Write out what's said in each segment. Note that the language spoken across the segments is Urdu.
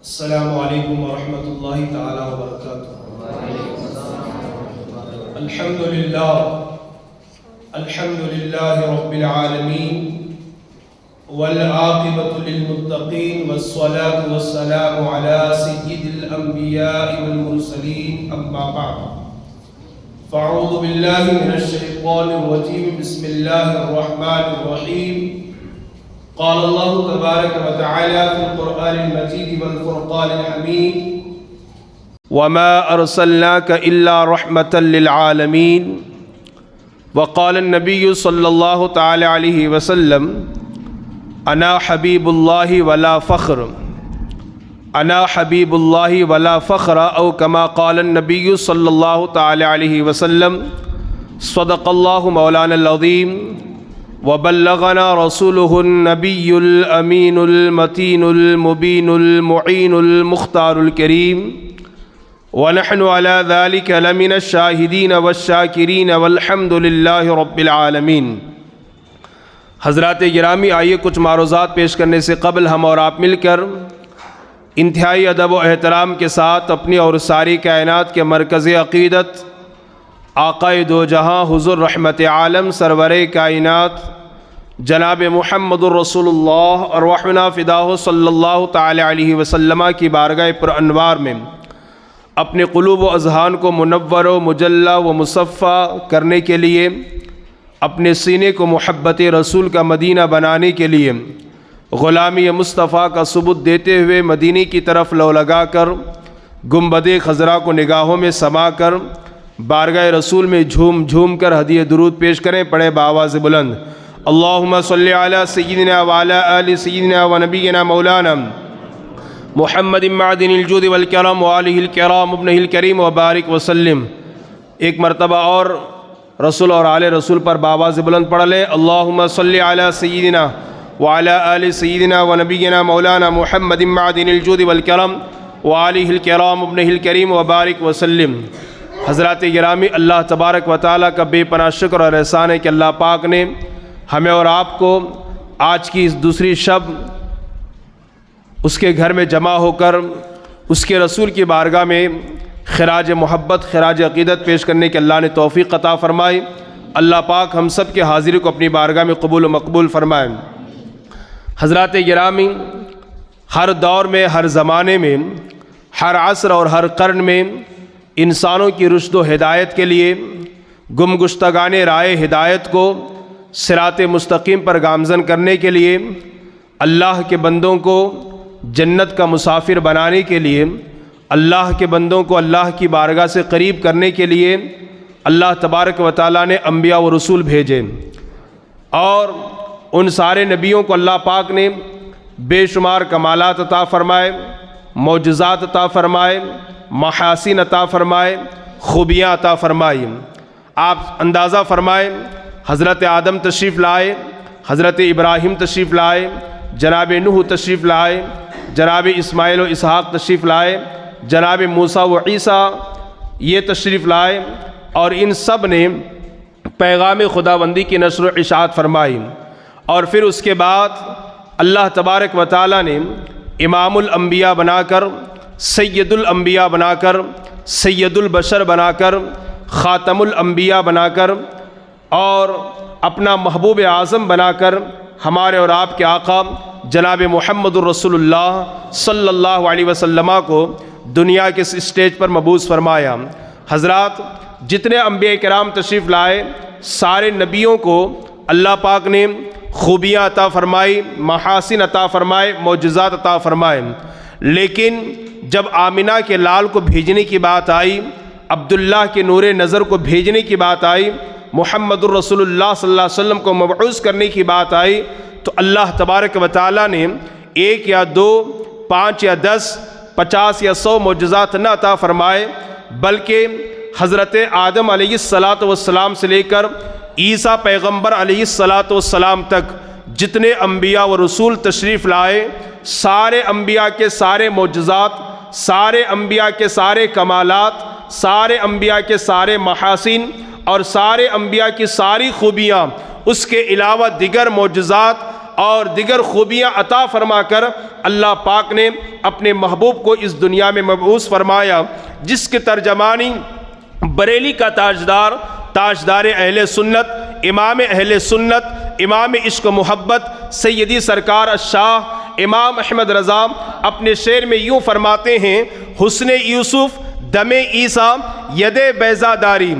السلام علیکم ورحمۃ اللہ تعالی وبرکاتہ۔ الحمد للہ رب العالمین والعاقبۃ للمتقین والصلاة والسلام علی سید الانبیاء والمرسلین اما بعد فاعوذ باللہ من الشیطان الرجیم بسم اللہ الرحمن الرحیم۔ قال اللہ تبارک وتعالی فی القرآن المجید والفرقان الحمید وما ارسلناک الا رحمة للعالمین۔ وقال النبی صلی اللہ تعالی علیہ وسلم انا حبیب اللہ ولا فخر، انا حبیب اللہ ولا فخر، او کما قال النبی صلی اللہ تعالی علیہ وسلم صدق اللہ مولانا العظیم وبلغنا رسوله النبی الامین المتین المبین المعین المختار الکریم ونحن على ذلك لمن الشاہدین والشاکرین والحمد للہ رب العالمین۔ حضرات گرامی، آئیے کچھ معروضات پیش کرنے سے قبل ہم اور آپ مل کر انتہائی ادب و احترام کے ساتھ اپنی اور ساری کائنات کے مرکز عقیدت آقائے دو جہاں حضور رحمت عالم سرور کائنات جناب محمد الرسول اللہ ارواحنا فداہ صلی اللہ تعالی علیہ وسلم کی بارگاہ پر انوار میں اپنے قلوب و اذہان کو منور و مجلہ و مصفہ کرنے کے لیے، اپنے سینے کو محبت رسول کا مدینہ بنانے کے لیے، غلامی مصطفیٰ کا ثبوت دیتے ہوئے مدینے کی طرف لو لگا کر گنبد خضرا کو نگاہوں میں سما کر بارگاہ رسول میں جھوم جھوم کر ہدیہ درود پیش کریں۔ پڑھے بآواز بلند اللہم صلی علی سیدنا وعلی آل سیدنا و نبینا مولانا محمد معدن الجود والکرم وآلہ الکرام ابنہ الکریم وبارک وسلم۔ ایک مرتبہ اور رسول اور آل رسول پر بآواز بلند پڑھ لیں اللہم صلی علی سیدنا وعلی آل سیدنا و نبینا مولانا محمد معدن الجود والکرم وآلہ الکرام ابنہ الکریم وبارک وسلم۔ حضرات گرامی، اللہ تبارک و تعالیٰ کا بے پناہ شکر اور احسان ہے کہ اللہ پاک نے ہمیں اور آپ کو آج کی اس دوسری شب اس کے گھر میں جمع ہو کر اس کے رسول کی بارگاہ میں خراج محبت، خراج عقیدت پیش کرنے کے اللہ نے توفیق عطا فرمائی۔ اللہ پاک ہم سب کے حاضری کو اپنی بارگاہ میں قبول و مقبول فرمائے۔ حضرات گرامی، ہر دور میں، ہر زمانے میں، ہر عصر اور ہر قرن میں انسانوں کی رشد و ہدایت کے لیے گم گشتگان رائے ہدایت کو صراط مستقیم پر گامزن کرنے کے لیے، اللہ کے بندوں کو جنت کا مسافر بنانے کے لیے، اللہ کے بندوں کو اللہ کی بارگاہ سے قریب کرنے کے لیے اللہ تبارک و تعالیٰ نے انبیاء و رسول بھیجے، اور ان سارے نبیوں کو اللہ پاک نے بے شمار کمالات عطا فرمائے، معجزات عطا فرمائے، محاسن عطا فرمائے، خوبیاں عطا فرمائی۔ آپ اندازہ فرمائیں، حضرت آدم تشریف لائے، حضرت ابراہیم تشریف لائے، جناب نوح تشریف لائے، جناب اسماعیل و اسحاق تشریف لائے، جناب موسیٰ و عیسیٰ یہ تشریف لائے، اور ان سب نے پیغام خداوندی کی نشر و اشاعت فرمائی۔ اور پھر اس کے بعد اللہ تبارک و تعالیٰ نے امام الانبیاء بنا کر، سید الانبیاء بنا کر، سید البشر بنا کر، خاتم الانبیاء بنا کر، اور اپنا محبوب اعظم بنا کر ہمارے اور آپ کے آقا جناب محمد الرسول اللہ صلی اللہ علیہ وسلم کو دنیا کے اسٹیج پر مبعوث فرمایا۔ حضرات، جتنے انبیاء کرام تشریف لائے، سارے نبیوں کو اللہ پاک نے خوبیاں عطا فرمائی، محاسن عطا فرمائے، معجزات عطا فرمائے، لیکن جب آمنہ کے لال کو بھیجنے کی بات آئی، عبداللہ کے نور نظر کو بھیجنے کی بات آئی، محمد الرسول اللہ صلی اللہ علیہ وسلم کو مبعوث کرنے کی بات آئی، تو اللہ تبارک و تعالیٰ نے 1 یا 2، 5 یا 10، 50 یا 100 معجزات نہ عطا فرمائے، بلکہ حضرت آدم علیہ السلام سے لے کر عیسیٰ پیغمبر علیہ السلام تک جتنے انبیاء و رسول تشریف لائے، سارے انبیاء کے سارے معجزات، سارے انبیاء کے سارے کمالات، سارے انبیاء کے سارے محاسن اور سارے انبیاء کی ساری خوبیاں، اس کے علاوہ دیگر معجزات اور دیگر خوبیاں عطا فرما کر اللہ پاک نے اپنے محبوب کو اس دنیا میں مبعوث فرمایا، جس کی ترجمانی بریلی کا تاجدار اہل سنت، امام اہل سنت، امام عشق و محبت، سیدی سرکار الشاہ امام احمد رضا اپنے شعر میں یوں فرماتے ہیں: حسن یوسف دم عیسیٰ ید بیضا داری،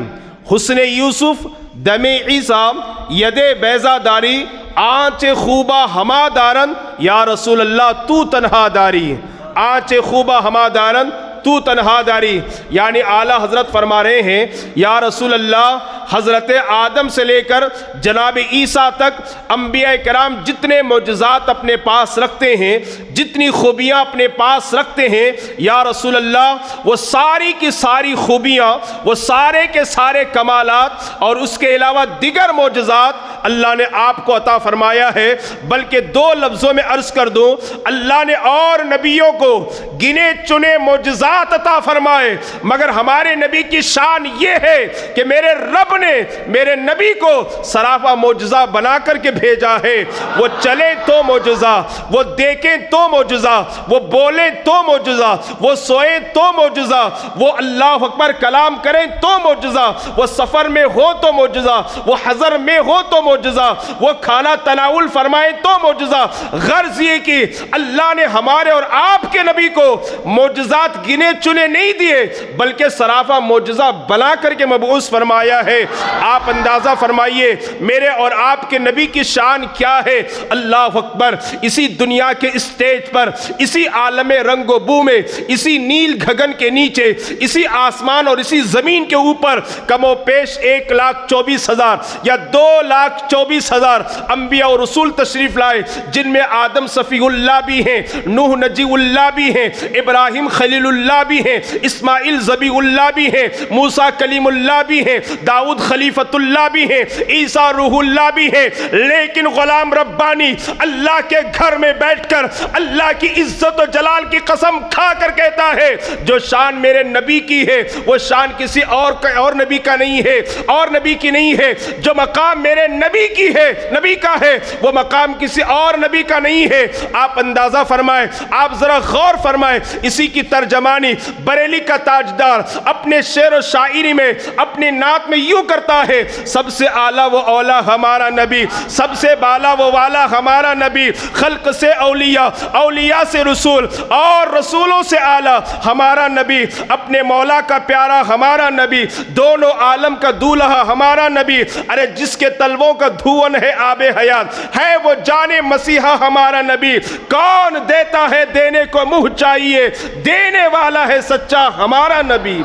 حسن یوسف دم عیسیٰ ید بیضا داری، آنچ خوبہ ہما دارن یا رسول اللہ تو تنہا داری، آنچ خوبہ ہما دارن تو تنہا داری۔ یعنی اعلیٰ حضرت فرما رہے ہیں یا رسول اللہ، حضرت آدم سے لے کر جناب عیسیٰ تک انبیاء کرام جتنے معجزات اپنے پاس رکھتے ہیں، جتنی خوبیاں اپنے پاس رکھتے ہیں، یا رسول اللہ وہ ساری کی ساری خوبیاں، وہ سارے کے سارے کمالات اور اس کے علاوہ دیگر معجزات اللہ نے آپ کو عطا فرمایا ہے۔ بلکہ دو لفظوں میں عرض کر دوں، اللہ نے اور نبیوں کو گنے چنے معجزات عطا فرمائے، مگر ہمارے نبی کی شان یہ ہے کہ میرے رب نے میرے نبی کو سراپا معجزہ بنا کر کے بھیجا ہے۔ وہ چلے تو معجزہ، وہ دیکھیں تو معجزہ، وہ بولے تو معجزہ، وہ سوئے تو معجزہ، وہ اللہ اکبر کلام کریں تو معجزہ، وہ سفر میں ہو تو معجزہ، وہ حضر میں ہو تو معجزہ، وہ کھانا تناول فرمائے تو معجزہ۔ غرض یہ کہ اللہ نے ہمارے اور آپ کے نبی کو معجزات گنے چنے نہیں دیے، بلکہ سراپا معجزہ بنا کر کے مبعوث فرمایا ہے۔ آپ اندازہ فرمائیے میرے اور آپ کے نبی کی شان کیا ہے۔ اللہ اکبر، اسی دنیا کے اسٹیج پر، اسی عالم رنگ و بو میں، اسی نیل گگن کے نیچے، اسی آسمان اور اسی زمین کے اوپر کم و بیش 1,24,000 یا 2,24,000 انبیاء اور رسول تشریف لائے، جن میں آدم صفی اللہ بھی ہیں، نوح نجی اللہ بھی ہیں، ابراہیم خلیل اللہ بھی ہیں، اسماعیل ذبیح اللہ بھی ہیں، موسیٰ کلیم اللہ بھی ہیں، داؤد خلیفۃ اللہ بھی ہیں، عیسیٰ روح اللہ بھی ہیں۔ لیکن غلام ربانی اللہ کے گھر میں بیٹھ کر اللہ کی عزت و جلال کی قسم کھا کر کہتا ہے جو شان میرے نبی کی ہے وہ شان کسی اور نبی کا نہیں ہے، اور نبی کی نہیں ہے۔ جو مقام میرے نبی کی ہے، نبی کا ہے، وہ مقام کسی اور نبی کا نہیں ہے۔ آپ اندازہ فرمائیں، آپ ذرا غور فرمائیں، اسی کی ترجمانی بریلی کا تاجدار اپنے شعر و شاعری میں، اپنے نعت میں یوں کرتا ہے: سب سے اعلیٰ وہ اولا ہمارا نبی، سب سے بالا وہ والا ہمارا نبی، خلق سے اولیاء، اولیاء سے رسول، اور رسولوں سے اعلیٰ ہمارا نبی، اپنے مولا کا پیارا ہمارا نبی، دونوں عالم کا دولہا ہمارا نبی۔ ارے جس کے تلووں کا دھون ہے آب حیات، ہے وہ جان مسیحا ہمارا نبی۔ کون دیتا ہے دینے کو منہ چاہیے، دینے والا ہے سچا ہمارا نبی،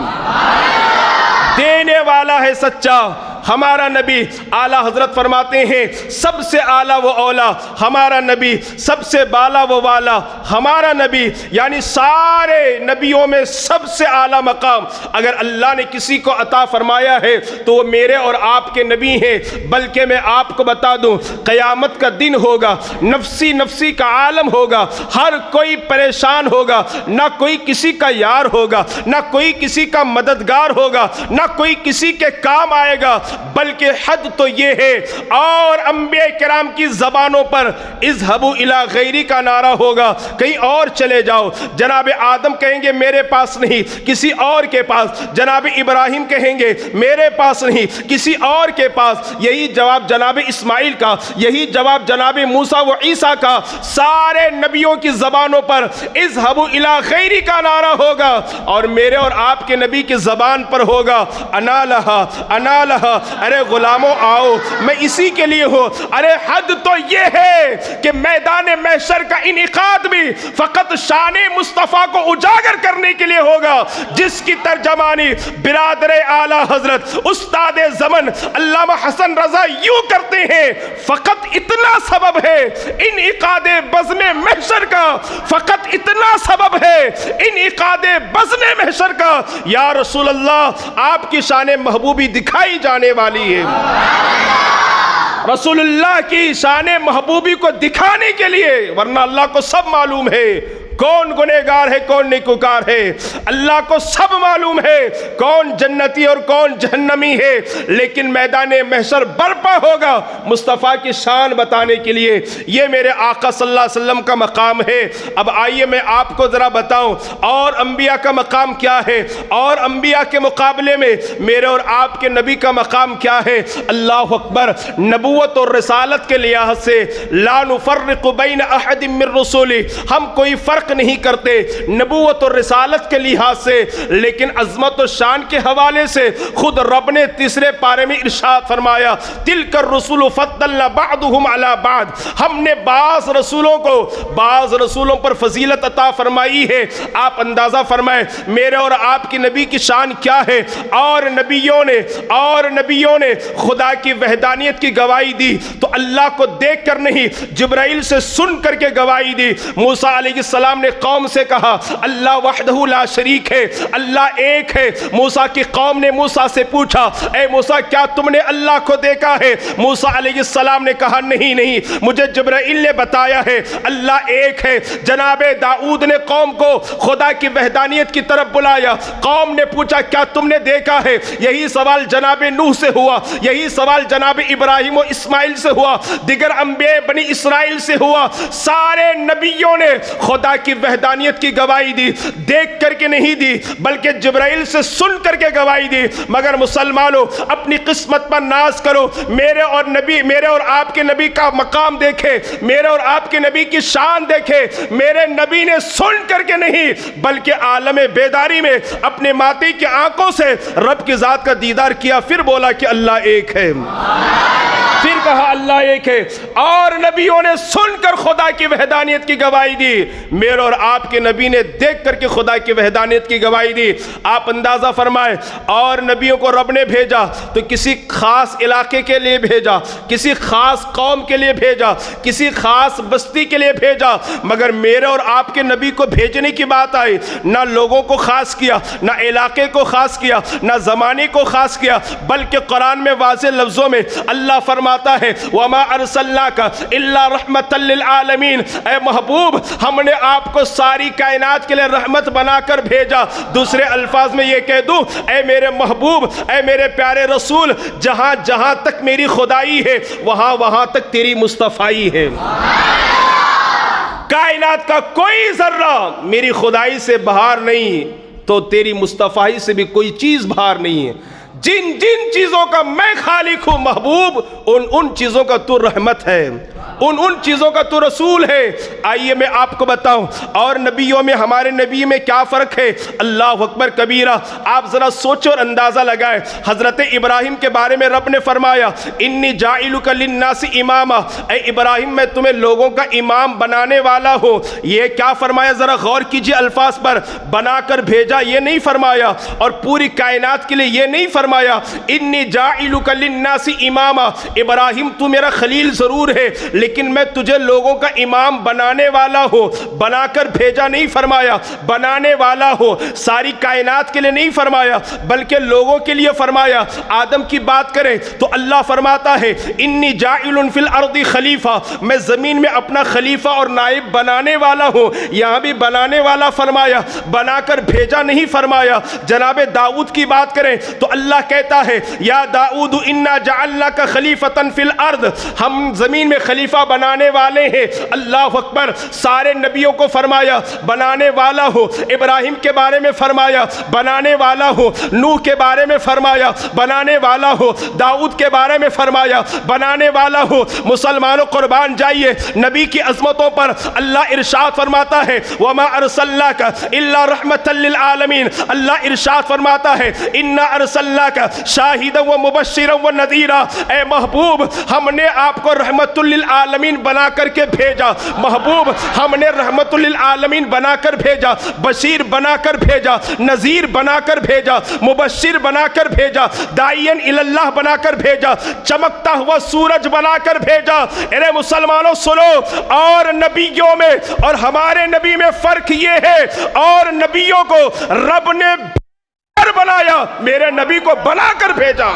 دینے والا ہے سچا ہمارا نبی۔ اعلیٰ حضرت فرماتے ہیں سب سے اعلیٰ وہ اولا ہمارا نبی، سب سے بالا وہ والا ہمارا نبی۔ یعنی سارے نبیوں میں سب سے اعلیٰ مقام اگر اللہ نے کسی کو عطا فرمایا ہے تو وہ میرے اور آپ کے نبی ہیں۔ بلکہ میں آپ کو بتا دوں، قیامت کا دن ہوگا، نفسی نفسی کا عالم ہوگا، ہر کوئی پریشان ہوگا، نہ کوئی کسی کا یار ہوگا، نہ کوئی کسی کا مددگار ہوگا، نہ کوئی کسی کے کام آئے گا۔ بلکہ حد تو یہ ہے، اور انبیاء کرام کی زبانوں پر اذهبوا الی غیری کا نعرہ ہوگا، کہیں اور چلے جاؤ۔ جناب آدم کہیں گے میرے پاس نہیں، کسی اور کے پاس۔ جناب ابراہیم کہیں گے میرے پاس نہیں، کسی اور کے پاس۔ یہی جواب جناب اسماعیل کا، یہی جواب جناب موسیٰ و عیسیٰ کا۔ سارے نبیوں کی زبانوں پر اذهبوا الی غیری کا نعرہ ہوگا، اور میرے اور آپ کے نبی کی زبان پر ہوگا انا لہا انا لہا۔ ارے غلاموں آؤ، میں اسی کے لیے ہوں۔ ارے حد تو یہ ہے کہ میدان محشر کا انعقاد بھی فقط شان مصطفیٰ کو اجاگر کرنے کے لیے ہوگا، جس کی ترجمانی برادر اعلیٰ حضرت استاد زمن علامہ حسن رضا یوں کرتے ہیں: فقط اتنا سبب ہے انعقاد بزم محشر کا، فقط اتنا سبب ہے انعقاد بزم محشر کا۔ یا رسول اللہ، آپ کی شان محبوبی دکھائی جانے والی ہے۔ رسول اللہ کی شان محبوبی کو دکھانے کے لیے، ورنہ اللہ کو سب معلوم ہے کون گنہگار ہے کون نیکوکار ہے، اللہ کو سب معلوم ہے کون جنتی اور کون جہنمی ہے، لیکن میدان محشر برپا ہوگا مصطفیٰ کی شان بتانے کے لیے۔ یہ میرے آقا صلی اللہ علیہ وسلم کا مقام ہے۔ اب آئیے میں آپ کو ذرا بتاؤں اور انبیاء کا مقام کیا ہے، اور انبیاء کے مقابلے میں میرے اور آپ کے نبی کا مقام کیا ہے۔ اللہ اکبر۔ نبوت اور رسالت کے لحاظ سے لا نفرق بین احد من رسولی، ہم کوئی فرق نہیں کرتے نبوت اور رسالت کے لحاظ سے، لیکن عظمت و شان کے حوالے سے خود رب نے تیسرے پارے میں ارشاد فرمایا تلک الرسول فضلنا بعضهم علی بعض، ہم نے بعض رسولوں کو بعض رسولوں پر فضیلت عطا فرمائی ہے۔ آپ اندازہ فرمائیں میرے اور آپ کی نبی کی شان کیا ہے۔ اور نبیوں نے خدا کی وحدانیت کی گواہی دی تو اللہ کو دیکھ کر نہیں، جبرائیل سے سن کر کے گواہی دی۔ موسیٰ علیہ السلام نے قوم سے کہا اللہ وحدہ لا شریک ہے، اللہ ایک ہے۔ موسیٰ کی قوم نے موسیٰ سے پوچھا اے موسیٰ کیا تم نے اللہ کو دیکھا ہے؟ موسیٰ علیہ السلام نے کہا نہیں، مجھے جبرائیل نے بتایا ہے اللہ ایک ہے۔ جناب داؤد نے قوم کو خدا کی وحدانیت کی طرف بلایا، قوم نے پوچھا کیا تم نے دیکھا ہے؟ یہی سوال جناب نوح سے ہوا، یہی سوال جناب ابراہیم و اسماعیل سے ہوا، دیگر انبیاء بنی اسرائیل سے ہوا۔ سارے نبیوں نے خدا کی وحدانیت کی گواہی دی، دیکھ کر کے نہیں دی بلکہ جبرائیل سے سن کر کے گواہی دی۔ مگر مسلمانوں اپنی قسمت پر ناز کرو، میرے اور آپ کے نبی کا مقام دیکھے، میرے اور آپ کے نبی کی شان دیکھے۔ میرے نبی نے سن کر کے نہیں بلکہ عالم بیداری میں اپنے ماتی کی آنکھوں سے رب کی ذات کا دیدار کیا، پھر بولا کہ اللہ ایک ہے، پھر کہا اللہ ایک ہے۔ اور نبیوں نے سن کر خدا کی وحدانیت کی گواہی دی، میرے اور آپ کے نبی نے دیکھ کر کے خدا کی وحدانیت کی گواہی دی۔ آپ اندازہ فرمائیں اور نبیوں کو رب نے بھیجا تو کسی خاص علاقے کے لیے بھیجا، کسی خاص قوم کے لیے بھیجا، کسی خاص بستی کے لیے بھیجا، مگر میرے اور آپ کے نبی کو بھیجنے کی بات آئی نہ لوگوں کو خاص کیا، نہ علاقے کو خاص کیا، نہ زمانے کو خاص کیا، بلکہ قرآن میں واضح لفظوں میں اللہ فرماتا ہے وَمَا أَرْسَلْنَاكَ إِلَّا رَحْمَةً لِلْعَالَمِينَ، اے محبوب ہم نے آپ کو ساری کائنات کے لیے رحمت بنا کر بھیجا۔ دوسرے الفاظ میں یہ کہہ دوں اے میرے محبوب، اے میرے پیارے رسول، جہاں جہاں تک میری خدائی ہے وہاں وہاں تک تیری مصطفائی ہے۔ کائنات کا کوئی ذرہ میری خدائی سے باہر نہیں تو تیری مصطفائی سے بھی کوئی چیز باہر نہیں ہے۔ جن جن چیزوں کا میں خالق ہوں محبوب، ان چیزوں کا تو رحمت ہے، ان چیزوں کا تو رسول ہے۔ آئیے میں آپ کو بتاؤں اور نبیوں میں ہمارے نبی میں کیا فرق ہے۔ اللہ اکبر کبیرہ۔ آپ ذرا سوچو اور اندازہ لگائیں۔ حضرت ابراہیم کے بارے میں رب نے فرمایا انی جاعلک للناس اماما، اے ابراہیم میں تمہیں لوگوں کا امام بنانے والا ہوں۔ یہ کیا فرمایا ذرا غور کیجئے الفاظ پر، بنا کر بھیجا یہ نہیں فرمایا، اور پوری کائنات کے لیے یہ نہیں فرمایا انی جاعلک للناس اماما، ابراہیم تو میرا خلیل ضرور ہے لیکن میں تجھے لوگوں کا امام بنانے والا ہوں۔ بنا کر بھیجا نہیں فرمایا، بنانے والا ہو، ساری کائنات کے لیے نہیں فرمایا بلکہ لوگوں کے لیے فرمایا۔ آدم کی بات کریں تو اللہ فرماتا ہے انی جاعل فی الارض خلیفہ، میں زمین میں اپنا خلیفہ اور نائب بنانے والا ہوں۔ یہاں بھی بنانے والا فرمایا، بنا کر بھیجا نہیں فرمایا۔ جناب داؤد کی بات کریں تو اللہ کہتا ہے یا داؤد انا جعلناک خلیفۃ فی الارض، ہم زمین میں خلیفہ بنانے والے ہیں۔ اللہ اکبر۔ سارے نبیوں کو فرمایا بنانے والا ہو، ابراہیم کے بارے میں فرمایا بنانے والا ہو، نوح کے بارے میں فرمایا بنانے والا ہو، داؤد کے بارے میں فرمایا بنانے والا ہو۔ مسلمانوں قربان جائیے نبی کی عظمتوں پر اللہ ارشاد فرماتا ہے وما ارسلناک الا رحمۃ للعالمین۔ اللہ ارشاد فرماتا ہے انا ارسلناک شاہدا ومبشرا ونذیرا، اے محبوب ہم نے آپ کو رحمت للعالمین بنا کر کے بھیجا۔ محبوب ہم نے رحمت للعالمین بنا کر بھیجا، بشیر بنا کر بھیجا، نذیر بنا کر بھیجا، مبشر بنا کر بھیجا، داعین اللہ بنا کر بھیجا، چمکتا ہوا سورج بنا کر بھیجا۔ ارے مسلمانوں سنو، اور نبیوں میں اور ہمارے نبی میں فرق یہ ہے، اور نبیوں کو رب نے بنایا، میرے نبی کو بنا کر بھیجا،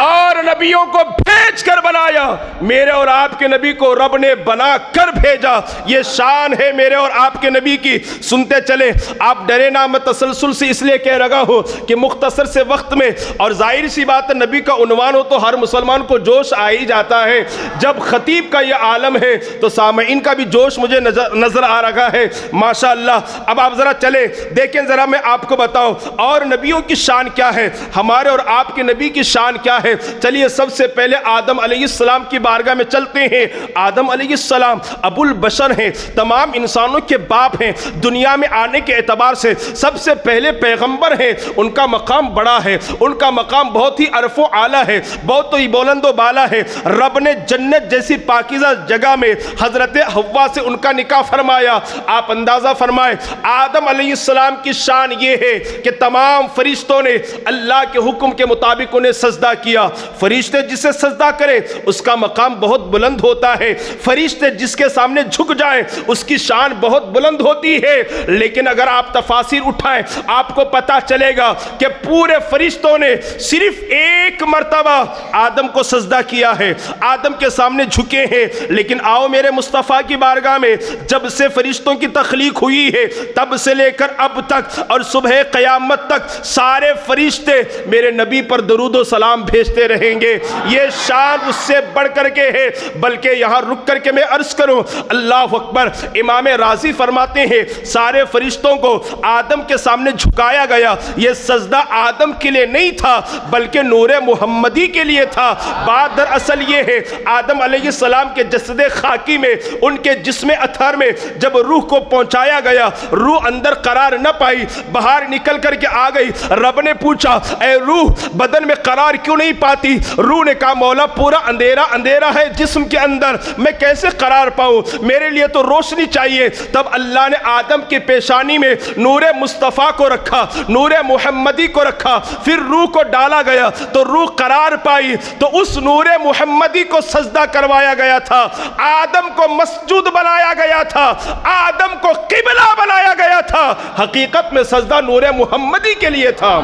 اور نبیوں کو بھیج کر بنایا، میرے اور آپ کے نبی کو رب نے بنا کر بھیجا۔ یہ شان ہے میرے اور آپ کے نبی کی۔ سنتے چلے، آپ ڈرے نہ، میں تسلسل سے اس لیے کہہ رہا ہوں کہ مختصر سے وقت میں، اور ظاہر سی بات ہے نبی کا عنوان ہو تو ہر مسلمان کو جوش آ ہی جاتا ہے۔ جب خطیب کا یہ عالم ہے تو سامعین کا بھی جوش مجھے نظر آ رہا ہے، ماشاءاللہ۔ اب آپ ذرا چلے دیکھیں، ذرا میں آپ کو بتاؤں اور نبیوں کی شان کیا ہے، ہمارے اور آپ کے نبی کی شان کیا ہے۔ چلیے سب سے پہلے آدم علیہ السلام کی بارگاہ میں چلتے ہیں۔ آدم علیہ السلام ابو البشر ہیں، تمام انسانوں کے باپ ہیں، دنیا میں آنے کے اعتبار سے سب سے پہلے پیغمبر ہیں۔ ان کا مقام بڑا ہے، ان کا مقام بہت ہی عرف و اعلیٰ ہے، بہت ہی بلند و بالا ہے۔ رب نے جنت جیسی پاکیزہ جگہ میں حضرت حوا سے ان کا نکاح فرمایا۔ آپ اندازہ فرمائیں آدم علیہ السلام کی شان یہ ہے کہ تمام فرشتوں نے اللہ کے حکم کے مطابق انہیں سجدہ کیا۔ فرشتے جسے سجدہ کرے اس کا مقام بہت بلند ہوتا ہے، فرشتے جس کے سامنے جھک جائیں اس کی شان بہت بلند ہوتی ہے۔ لیکن اگر آپ تفاسیر اٹھائیں آپ کو پتا چلے گا کہ پورے فرشتوں نے صرف ایک مرتبہ آدم کو سجدہ کیا ہے، آدم کے سامنے جھکے ہیں۔ لیکن آؤ میرے مصطفیٰ کی بارگاہ میں، جب سے فرشتوں کی تخلیق ہوئی ہے تب سے لے کر اب تک اور صبح قیامت تک سارے فرشتے میرے نبی پر درود و سلام بھیجتے رہیں گے۔ یہ شان اس سے بڑھ کر کے ہے۔ بلکہ یہاں رک کر کے میں عرض کروں، اللہ اکبر، امام رازی فرماتے ہیں سارے فرشتوں کو آدم کے سامنے جھکایا گیا، یہ سجدہ آدم کے لیے نہیں تھا بلکہ نور محمدی کے لیے تھا۔ بات دراصل یہ ہے آدم علیہ السلام کے جسد خاکی میں، ان کے جسم اطہر میں جب روح کو پہنچایا گیا، روح اندر قرار نہ پائی، باہر نکل کر کے آ گئی۔ رب نے پوچھا اے روح بدن میں قرار کیوں نہیں پاتی؟ روح نے کہا مولا پورا اندھیرا اندھیرا ہے جسم کے اندر، میں کیسے قرار پاؤں، میرے لیے تو روشنی چاہیے۔ تب اللہ نے آدم کے پیشانی میں نور مصطفیٰ کو رکھا، نور محمدی کو رکھا، پھر روح کو ڈالا گیا تو روح قرار پائی، تو اس نور محمدی کو سجدہ کروایا گیا تھا، آدم کو مسجود بنایا گیا تھا، آدم کو قبلہ بنایا گیا تھا۔ حقیقت میں سجدہ نور محمدی کے لیے تھا۔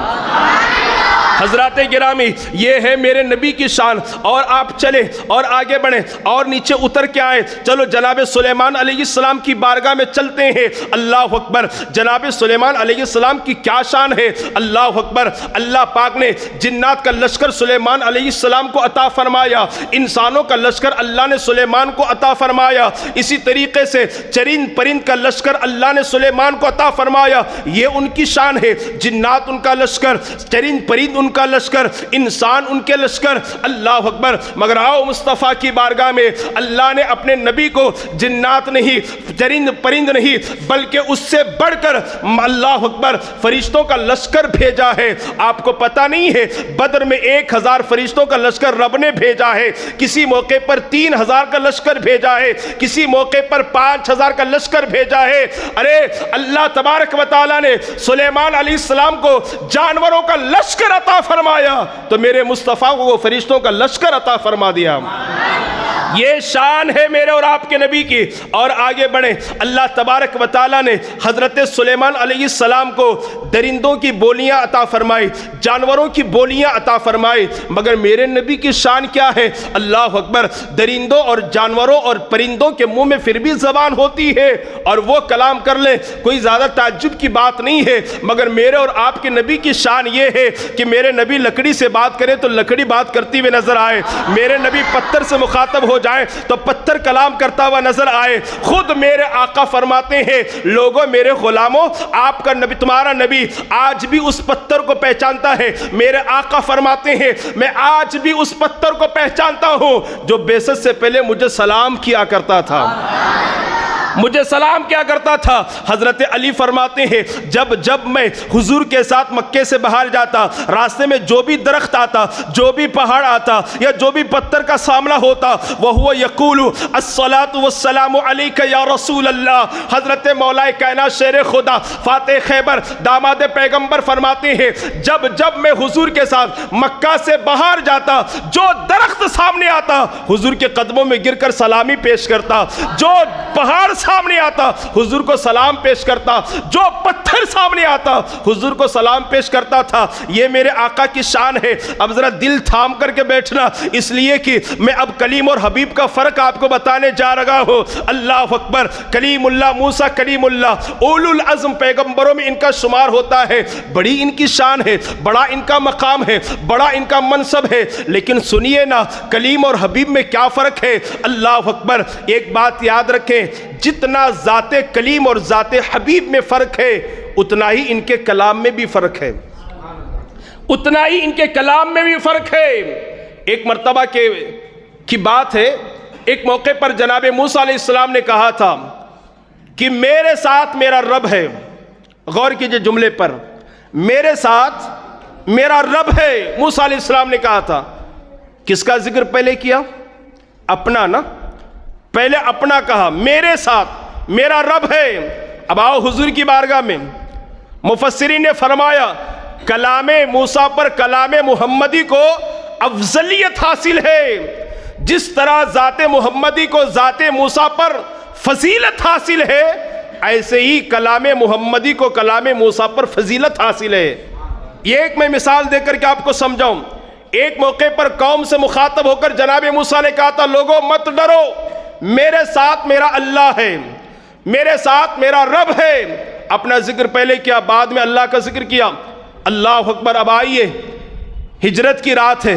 حضرات گرامی یہ ہے میرے نبی کی شان۔ اور آپ چلے اور آگے بڑھیں اور نیچے اتر کے آئیں، چلو جناب سلیمان علیہ السلام کی بارگاہ میں چلتے ہیں۔ اللہ اکبر، جناب سلیمان علیہ السلام کی کیا شان ہے، اللہ اکبر۔ اللہ پاک نے جنات کا لشکر سلیمان علیہ السلام کو عطا فرمایا، انسانوں کا لشکر اللہ نے سلیمان کو عطا فرمایا، اسی طریقے سے چرند پرند کا لشکر اللہ نے سلیمان کو عطا فرمایا۔ یہ ان کی شان ہے، جنات ان کا لشکر، چرند پرند ان کا لشکر، انسان ان کے لشکر، اللہ اکبر۔ مگر آؤ مصطفیٰ کی بارگاہ میں اللہ نے اپنے نبی کو جنات نہیں، چرند پرند نہیں، بلکہ اس سے بڑھ کر اللہ اکبر فرشتوں کا لشکر بھیجا ہے۔ آپ کو پتہ نہیں ہے بدر میں 1000 فرشتوں کا لشکر رب نے بھیجا ہے، کسی موقع پر 3000 کا لشکر بھیجا ہے، کسی موقع پر 5000 کا لشکر بھیجا ہے۔ ارے اللہ تبارک و تعالیٰ نے سلیمان علیہ السلام کو جانوروں کا لشکر عطا فرمایا تو میرے مصطفیٰ کو وہ فرشتوں کا لشکر عطا فرما دیا۔ یہ شان ہے میرے اور آپ کے نبی کی۔ اور آگے بڑھیں، اللہ تبارک و تعالیٰ نے حضرت سلیمان علیہ السلام کو درندوں کی بولیاں عطا فرمائی، جانوروں کی بولیاں عطا فرمائی۔ مگر میرے نبی کی شان کیا ہے، اللہ اکبر، درندوں اور جانوروں اور پرندوں کے منہ میں پھر بھی زبان ہوتی ہے اور وہ کلام کر لیں، کوئی زیادہ تعجب کی بات نہیں ہے۔ مگر میرے اور آپ کے نبی کی شان یہ ہے کہ میرے نبی لکڑی سے بات کرے تو لکڑی بات کرتی ہوئے نظر آئے، میرے نبی پتھر سے مخاطب ہو جائیں تو پتھر کلام کرتا ہوا نظر آئے۔ خود میرے آقا فرماتے ہیں لوگوں میرے غلاموں، آپ کا نبی، تمہارا نبی آج بھی اس پتھر کو پہچانتا ہے۔ میرے آقا فرماتے ہیں میں آج بھی اس پتھر کو پہچانتا ہوں جو بعثت سے پہلے مجھے سلام کیا کرتا تھا، مجھے سلام کیا کرتا تھا۔ حضرت علی فرماتے ہیں جب میں حضور کے ساتھ مکے سے باہر جاتا، راستے میں جو بھی درخت آتا، جو بھی پہاڑ آتا یا جو بھی پتھر کا سامنا ہوتا، وَهُوَ يَقُولُ الصَّلَاةُ وَالسَّلَامُ عَلَيْكَ يَا رَسُولَ اللَّهِ۔ حضرت مولا کائنات شیر خدا فاتح خیبر داماد پیغمبر فرماتے ہیں جب میں حضور کے ساتھ مکہ سے باہر جاتا، جو درخت سامنے آتا حضور کے قدموں میں گر کر سلامی پیش کرتا، جو پہاڑ سامنے آتا حضور کو سلام پیش کرتا، جو پتھر سامنے آتا حضور کو سلام پیش کرتا تھا۔ یہ میرے آقا کی شان ہے۔ اب ذرا دل تھام کر کے بیٹھنا، اس لیے کہ میں اب کلیم اور حبیب کا فرق آپ کو بتانے جا رہا ہوں۔ اللہ اکبر۔ کلیم اللہ موسیٰ کلیم اللہ اولو العزم پیغمبروں میں ان کا شمار ہوتا ہے، بڑی ان کی شان ہے، بڑا ان کا مقام ہے، بڑا ان کا منصب ہے، لیکن سنیے نا کلیم اور حبیب میں کیا فرق ہے۔ اللہ اکبر۔ ایک بات یاد رکھیں، جتنا ذات کلیم اور ذات حبیب میں فرق ہے اتنا ہی ان کے کلام میں بھی فرق ہے، اتنا ہی ان کے کلام میں بھی فرق ہے۔ ایک مرتبہ کی بات ہے، ایک موقع پر جناب موسیٰ علیہ السلام نے کہا تھا کہ میرے ساتھ میرا رب ہے۔ غور کیجئے جملے پر، میرے ساتھ میرا رب ہے، موسیٰ علیہ السلام نے کہا تھا۔ کس کا ذکر پہلے کیا؟ اپنا نا، پہلے اپنا کہا، میرے ساتھ میرا رب ہے۔ اب آؤ حضور کی بارگاہ میں، مفسرین نے فرمایا کلام موسیٰ پر کلام محمدی کو افضلیت حاصل ہے، جس طرح ذات محمدی کو ذات موسیٰ پر فضیلت حاصل ہے، ایسے ہی کلام محمدی کو کلام موسیٰ پر فضیلت حاصل ہے۔ یہ ایک میں مثال دے کر کے آپ کو سمجھاؤں۔ ایک موقع پر قوم سے مخاطب ہو کر جناب موسیٰ نے کہا تھا لوگوں مت ڈرو، میرے ساتھ میرا اللہ ہے، میرے ساتھ میرا رب ہے۔ اپنا ذکر پہلے کیا، بعد میں اللہ کا ذکر کیا۔ اللہ اکبر۔ اب آئیے، ہجرت کی رات ہے،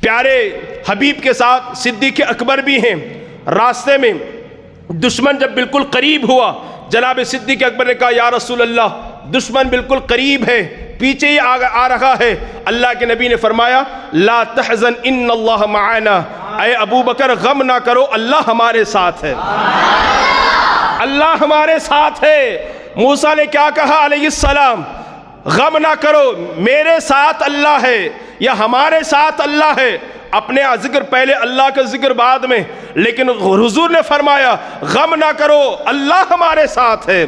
پیارے حبیب کے ساتھ صدیق اکبر بھی ہیں۔ راستے میں دشمن جب بالکل قریب ہوا، جناب صدیق اکبر نے کہا یا رسول اللہ دشمن بالکل قریب ہے، پیچھے ہی آ رہا ہے۔ اللہ کے نبی نے فرمایا لا تحزن ان اللہ معنا، اے ابو بکر غم نہ کرو، اللہ ہمارے ساتھ ہے، اللہ ہمارے ساتھ ہے۔ موسیٰ نے کیا کہا علیہ السلام؟ غم نہ کرو، میرے ساتھ اللہ ہے یا ہمارے ساتھ اللہ ہے۔ اپنے ذکر پہلے، اللہ کا ذکر بعد میں، لیکن حضور نے فرمایا غم نہ کرو، اللہ ہمارے ساتھ ہے۔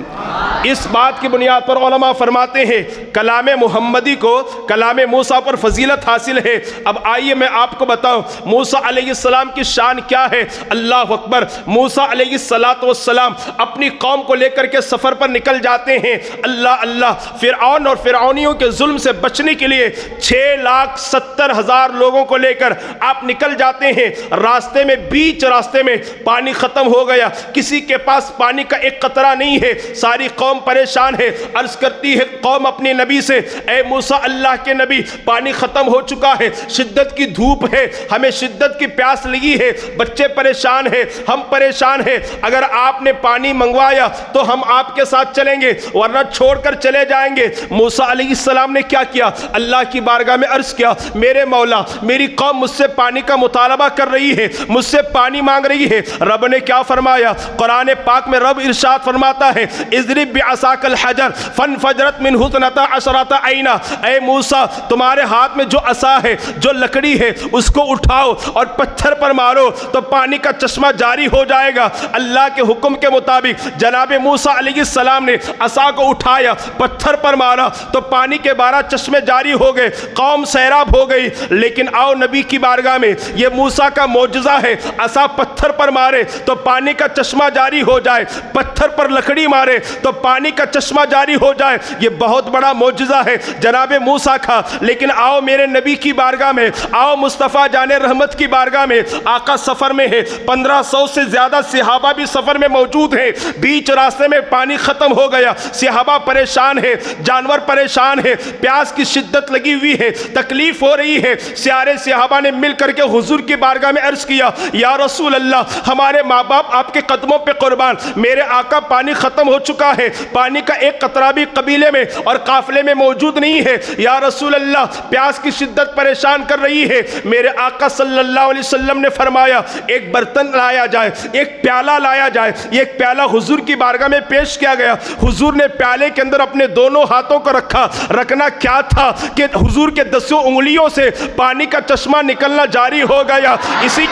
اس بات کی بنیاد پر علماء فرماتے ہیں کلام محمدی کو کلام موسیٰ پر فضیلت حاصل ہے۔ اب آئیے میں آپ کو بتاؤں موسیٰ علیہ السلام کی شان کیا ہے۔ اللہ اکبر۔ موسیٰ علیہ السلام اپنی قوم کو لے کر کے سفر پر نکل جاتے ہیں۔ اللہ اللہ، فرعون اور فرعونیوں کے ظلم سے بچنے کے لیے 6,70,000 لوگوں کو لے کر آپ نکل جاتے ہیں۔ راستے میں بیچ راستے میں پانی ختم ہو گیا، کسی کے پاس پانی کا ایک قطرہ نہیں ہے، ساری قوم پریشان ہے۔ عرض کرتی ہے قوم اپنے نبی سے اے موسیٰ اللہ کے نبی پانی ختم ہو چکا ہے، شدت کی دھوپ ہے، ہمیں شدت کی پیاس لگی ہے، بچے پریشان ہیں، ہم پریشان ہیں، اگر آپ نے پانی منگوایا تو ہم آپ کے ساتھ چلیں گے ورنہ چھوڑ کر چلے جائیں گے۔ موسیٰ علیہ السلام نے کیا کیا؟ اللہ کی بارگاہ میں عرض کیا میرے مولا میری قوم مجھ سے پانی کا مطالبہ کر رہی ہے، مجھ سے پانی مانگ رہی ہے۔ رب نے کیا فرمایا؟ قرآن پاک میں رب ارشاد فرماتا ہے اضرب بعصاک الحجر فانفجرت منہ اثنتا عشرۃ عینا، اے موسیٰ تمہارے ہاتھ میں جو عصا ہے، جو لکڑی ہے، اس کو اٹھاؤ اور پتھر پر مارو تو پانی کا چشمہ جاری ہو جائے گا۔ اللہ کے حکم کے مطابق جناب موسیٰ علیہ السلام نے عصا کو اٹھایا، پتھر پر مارا تو پانی کے 12 چشمے جاری ہو گئے، قوم سیراب ہو گئی۔ لیکن آؤ نبی کی بارگاہ میں، یہ موسیٰ کا معجزہ ہے، عصا پتھر پر مارے تو پانی کا چشمہ جاری ہو جائے، پتھر پر لکڑی مارے تو پانی کا چشمہ جاری ہو جائے، یہ بہت بڑا معجزہ ہے جناب موسیٰ کا۔ لیکن آؤ میرے نبی کی بارگاہ میں، آؤ مصطفیٰ جان رحمت کی بارگاہ میں، آقا سفر میں ہے، 1500 سے زیادہ صحابہ بھی سفر میں موجود ہیں، بیچ راستے میں پانی ختم ہو گیا، صحابہ پریشان ہیں، جانور پریشان ہیں، پیاس کی شدت لگی ہوئی ہے، تکلیف ہو رہی ہے۔ سارے صحابہ نے مل کر کے حضور کی بارگاہ میں عرض کیا یا رسول اللہ ہمارے ماں باپ آپ کے قدموں پہ قربان، میرے آقا پانی ختم ہو چکا ہے، پانی کا ایک قطرہ بھی قبیلے میں اور قافلے میں موجود نہیں ہے، یا رسول اللہ پیاس کی شدت پریشان کر رہی ہے۔ میرے آقا صلی اللہ علیہ وسلم نے فرمایا ایک برتن لایا جائے، ایک پیالہ لایا جائے، ایک پیالہ حضور کی بارگاہ میں پیش کیا گیا۔ حضور نے پیالے کے اندر اپنے دونوں ہاتھوں کو رکھا، رکھنا کیا تھا کہ حضور کے 10 انگلیوں سے پانی کا چشمہ نکلنا جاری ہو گیا۔ اسی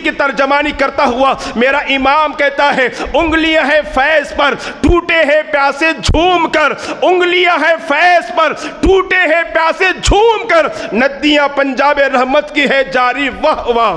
کی ترجمانی کرتا ہوا میرا امام کہتا ہے انگلیاں ہیں فیض پر ٹوٹے ہیں پیاسے جھوم کر، انگلیاں ہیں فیض پر ٹوٹے ہیں پیاسے جھوم کر، ندیاں پنجاب رحمت کی ہے جاری، واہ واہ۔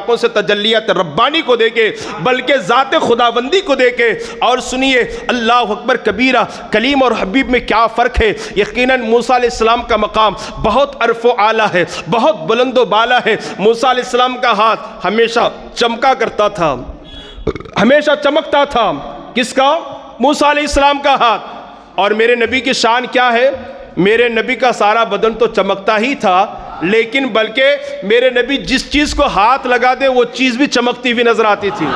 آنکھوں سے تجلیات ربانی کو دیکھے بلکہ ذات خداوندی کو دیکھے۔ اور سنیے اللہ اکبر کبیرہ، کلیم اور حبیب میں کیا فرق ہے۔ یقیناً موسیٰ علیہ السلام کا مقام بہت عرف و اعلیٰ ہے، بہت بلند و بالا ہے۔ موسیٰ علیہ السلام کا ہاتھ ہمیشہ چمکا کرتا تھا، ہمیشہ چمکتا تھا۔ کس کا؟ موسیٰ علیہ السلام کا ہاتھ۔ اور میرے نبی کی شان کیا ہے؟ میرے نبی کا سارا بدن تو چمکتا ہی تھا، لیکن بلکہ میرے نبی جس چیز کو ہاتھ لگا دے وہ چیز بھی چمکتی ہوئی نظر آتی تھی۔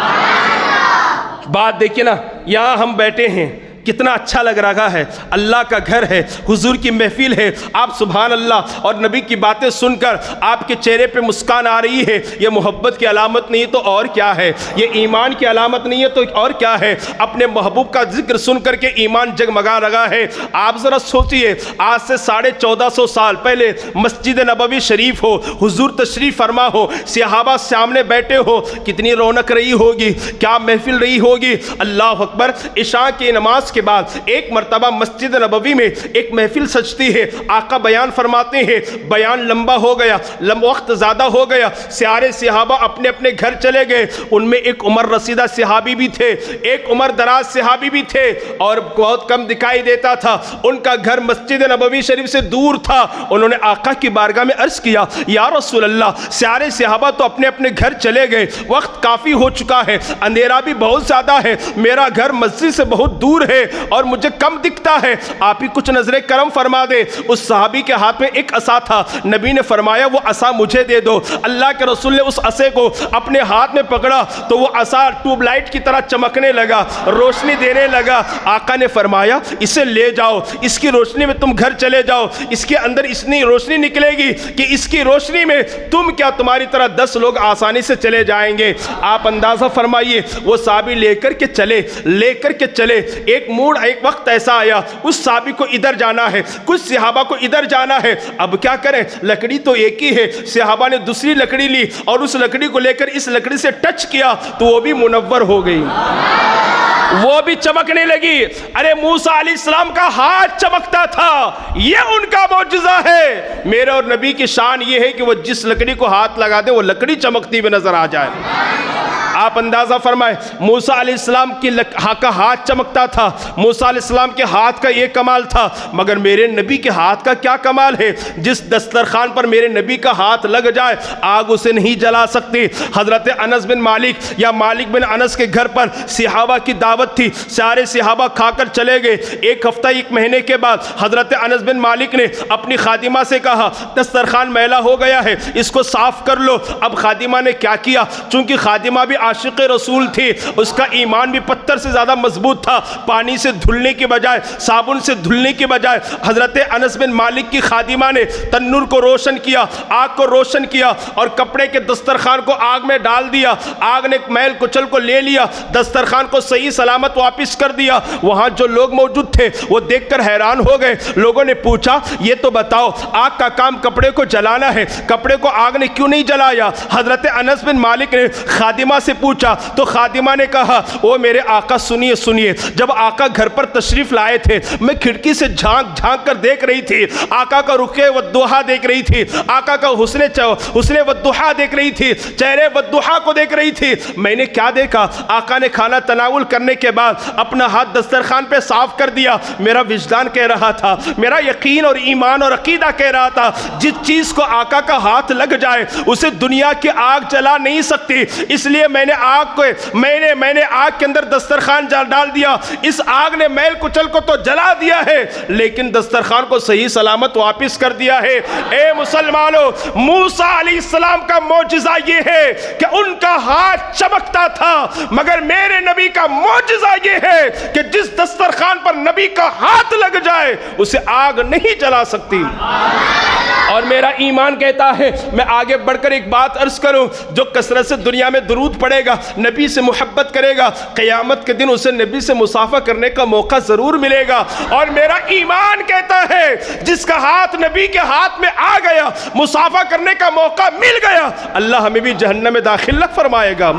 بات دیکھیے نا، یہاں ہم بیٹھے ہیں، کتنا اچھا لگ رہا ہے، اللہ کا گھر ہے، حضور کی محفل ہے، آپ سبحان اللہ اور نبی کی باتیں سن کر آپ کے چہرے پہ مسکان آ رہی ہے۔ یہ محبت کی علامت نہیں تو اور کیا ہے؟ یہ ایمان کی علامت نہیں ہے تو اور کیا ہے؟ اپنے محبوب کا ذکر سن کر کے ایمان جگمگا رہا ہے۔ آپ ذرا سوچئے، آج سے 1450 سال پہلے مسجد نبوی شریف ہو، حضور تشریف فرما ہو، صحابہ سامنے بیٹھے ہو، کتنی رونق رہی ہوگی، کیا محفل رہی ہوگی۔ اللہ اکبر، عشاء کی نماز کے بعد ایک مرتبہ مسجد نبوی میں ایک محفل سجتی ہے، آقا بیان فرماتے ہیں، بیان لمبا ہو گیا، وقت زیادہ ہو گیا، سارے صحابہ اپنے اپنے گھر چلے گئے۔ ان میں ایک عمر رسیدہ صحابی بھی تھے، ایک عمر دراز صحابی بھی تھے، اور بہت کم دکھائی دیتا تھا، ان کا گھر مسجد نبوی شریف سے دور تھا۔ انہوں نے آقا کی بارگاہ میں عرض کیا، یا رسول اللہ، سارے صحابہ تو اپنے اپنے گھر چلے گئے، وقت کافی ہو چکا ہے، اندھیرا بھی بہت زیادہ ہے، میرا گھر مسجد سے بہت دور ہے اور مجھے کم دکھتا ہے، آپ ہی کچھ نظر کرم فرما دے۔ اس صحابی کے ہاتھ میں ایک عصا تھا، نبی نے فرمایا وہ عصا مجھے دے دو۔ اللہ کے رسول نے اس عصے کو اپنے ہاتھ میں پکڑا تو وہ عصا ٹیوب لائٹ کی طرح چمکنے لگا، روشنی دینے لگا۔ آقا نے فرمایا اسے لے جاؤ، اس کی روشنی میں تم گھر چلے جاؤ، اس کے اندر اتنی روشنی نکلے گی کہ اس کی روشنی میں تم کیا تمہاری طرح 10 لوگ آسانی سے چلے جائیں گے۔ آپ اندازہ فرمائیے، وہ صحابی لے کر کے چلے، ایک وقت ایسا آیا اس صحابی کو ادھر جانا ہے، کچھ صحابہ کو ادھر جانا ہے، اب کیا کریں؟ لکڑی تو ایک ہی ہے، صحابہ نے دوسری لکڑی لی اور اس لکڑی کو لے کر اس لکڑی سے ٹچ کیا تو وہ بھی منور ہو گئی، وہ بھی چمکنے لگی۔ ارے موسیٰ علیہ السلام کا ہاتھ چمکتا تھا، یہ ان کا معجزہ ہے۔ میرے اور نبی کی شان یہ ہے کہ وہ جس لکڑی کو ہاتھ لگا دے وہ لکڑی چمکتی ہوئی نظر آ جائے۔ آپ اندازہ فرمائیں، موسیٰ علیہ السلام کا ہاتھ چمکتا تھا، موسیٰ علیہ السلام کے ہاتھ کا یہ کمال تھا، مگر میرے نبی کے ہاتھ کا کیا کمال ہے؟ جس دسترخوان پر میرے نبی کا ہاتھ لگ جائے آگ اسے نہیں جلا سکتی۔ حضرت انس بن مالک یا مالک بن انس کے گھر پر صحابہ کی دعوت تھی، سارے صحابہ کھا کر چلے گئے۔ ایک ہفتہ ایک مہینے کے بعد حضرت انس بن مالک نے اپنی خادمہ سے کہا دسترخوان میلا ہو گیا ہے، اس کو صاف کر لو۔ اب خادمہ نے کیا کیا؟ چونکہ خادمہ بھی عاشق رسول تھی، اس کا ایمان بھی پتھر سے زیادہ مضبوط تھا، پانی سے دھلنے کی بجائے، صابن سے دھلنے کی بجائے حضرت انس بن مالک کی خادمہ نے تنور کو روشن کیا، آگ کو روشن کیا اور کپڑے کے دسترخوان کو آگ میں ڈال دیا۔ آگ نے میل کچل کو لے لیا، دسترخوان کو صحیح سلامت واپس کر دیا۔ وہاں جو لوگ موجود تھے وہ دیکھ کر حیران ہو گئے۔ لوگوں نے پوچھا یہ تو بتاؤ، آگ کا کام کپڑے کو جلانا ہے، کپڑے کو آگ نے کیوں نہیں جلایا؟ حضرت انس بن مالک نے خادمہ سے پوچھا تو خادمہ نے کہا او میرے آقا سنیے، جب آقا گھر پر تشریف لائے تھے میں کھڑکی سے جھانک کر دیکھ رہی تھی، آقا کا رخ والضحیٰ دیکھ رہی تھی، آقا کا حسن والضحیٰ دیکھ رہی تھی، چہرے والضحیٰ کو دیکھ رہی تھی۔ میں نے کیا دیکھا؟ آقا نے کھانا تناول کرنے کے بعد اپنا ہاتھ دسترخوان پہ صاف کر دیا۔ میرا وجدان کہہ رہا تھا، میرا یقین اور ایمان اور عقیدہ کہہ رہا تھا، جس چیز کو آقا کا ہاتھ لگ جائے اسے دنیا کی آگ جلا نہیں سکتی، اس لیے میں نے آگ کے اندر دسترخوان ڈال دیا۔ اس آگ نے میل کچل کو تو جلا دیا ہے لیکن دسترخوان کو صحیح سلامت واپس کر دیا ہے۔ اے مسلمانوں، موسیٰ علیہ السلام کا معجزہ یہ ہے کہ ان کا ہاتھ چمکتا تھا، مگر میرے نبی کا معجزہ یہ ہے کہ جس دسترخوان پر نبی کا ہاتھ لگ جائے اسے آگ نہیں جلا سکتی۔ اور میرا ایمان کہتا ہے، میں آگے بڑھ کر ایک بات عرض کروں، جو کثرت سے دنیا میں درود پڑھے پڑھے گا, نبی سے محبت کرے گا, قیامت کے دن اسے نبی سے مصافحہ کرنے کا موقع ضرور ملے گا. اور میرا ایمان کہتا ہے جس کا ہاتھ نبی کے ہاتھ میں آ گیا, مصافحہ کرنے کا موقع مل گیا, اللہ ہمیں بھی جہنم میں داخل نہ فرمائے گا,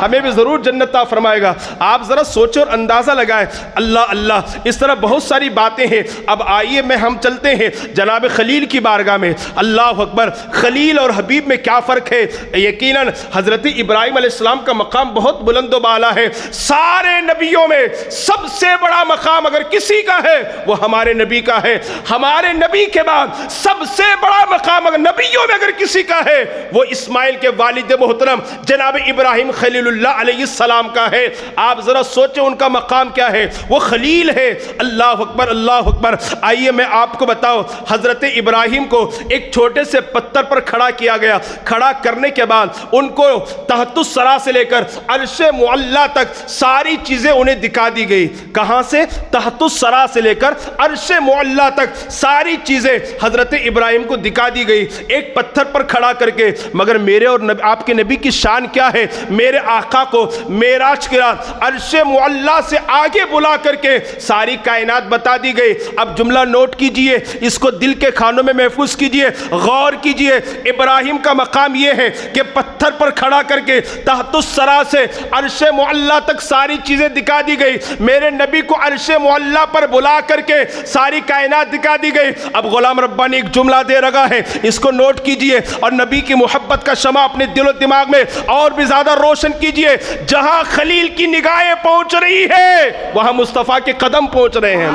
ہمیں بھی ضرور جنت عطا فرمائے گا. آپ ذرا سوچیں اور اندازہ لگائیں. اللہ اللہ, اس طرح بہت ساری باتیں ہیں. اب آئیے میں ہم چلتے ہیں جناب خلیل کی بارگاہ میں. اللہ اکبر, خلیل اور حبیب میں کیا فرق ہے؟ یقیناً حضرت ابراہیم علیہ السلام کا مقام بہت بلند و بالا ہے. سارے نبیوں میں سب سے بڑا مقام اگر کسی کا ہے وہ ہمارے نبی کا ہے. ہمارے نبی کے بعد سب سے بڑا مقام اگر نبیوں میں اگر کسی کا ہے وہ اسماعیل کے والد محترم جناب ابراہیم خلیل اللہ علیہ السلام کا ہے. آپ ذرا سوچیں ان کا مقام کیا ہے, وہ خلیل ہے. اللہ اکبر, اللہ اکبر. آئیے میں آپ کو بتاؤں, حضرت ابراہیم کو ایک چھوٹے سے پتھر پر کھڑا کیا گیا. کھڑا کرنے کے بعد ان کو تحت الثری سے لے کر عرش معلی تک ساری چیزیں انہیں دکھا دی گئی. کہاں سے؟ تحت الثری سے لے کر عرش معلی تک ساری چیزیں حضرت ابراہیم کو دکھا دی گئی ایک پتھر پر کھڑا کر کے. مگر میرے اور آپ کے نبی کی شان کیا ہے؟ میرے آقا کو معراج کی رات عرش معلی سے آگے بلا کر کے ساری کائنات بتا دی گئی. اب جملہ نوٹ کیجئے, اس کو دل کے خانوں میں محفوظ کیجئے, غور کیجئے. ابراہیم کا مقام یہ ہے کہ پتھر پر کھڑا کر کے تحت الثری سے عرش معلی تک ساری چیزیں دکھا دی گئی. میرے نبی کو عرش معلی پر بلا کر کے ساری کائنات دکھا دی گئی. اب غلام ربانی ایک جملہ دے رہا ہے, اس کو نوٹ کیجئے اور نبی کی محبت کا شمع اپنے دل و دماغ میں اور بھی زیادہ روشن کیجئے. جہاں خلیل کی نگاہیں پہنچ رہی ہے وہاں مصطفیٰ کے قدم پہنچ رہے ہیں.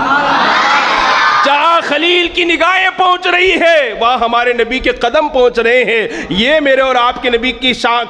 جہاں خلیل کی نگاہیں پہنچ رہی ہے وہاں ہمارے نبی کے قدم پہنچ رہے ہیں. یہ میرے اور آپ کے نبی کی شان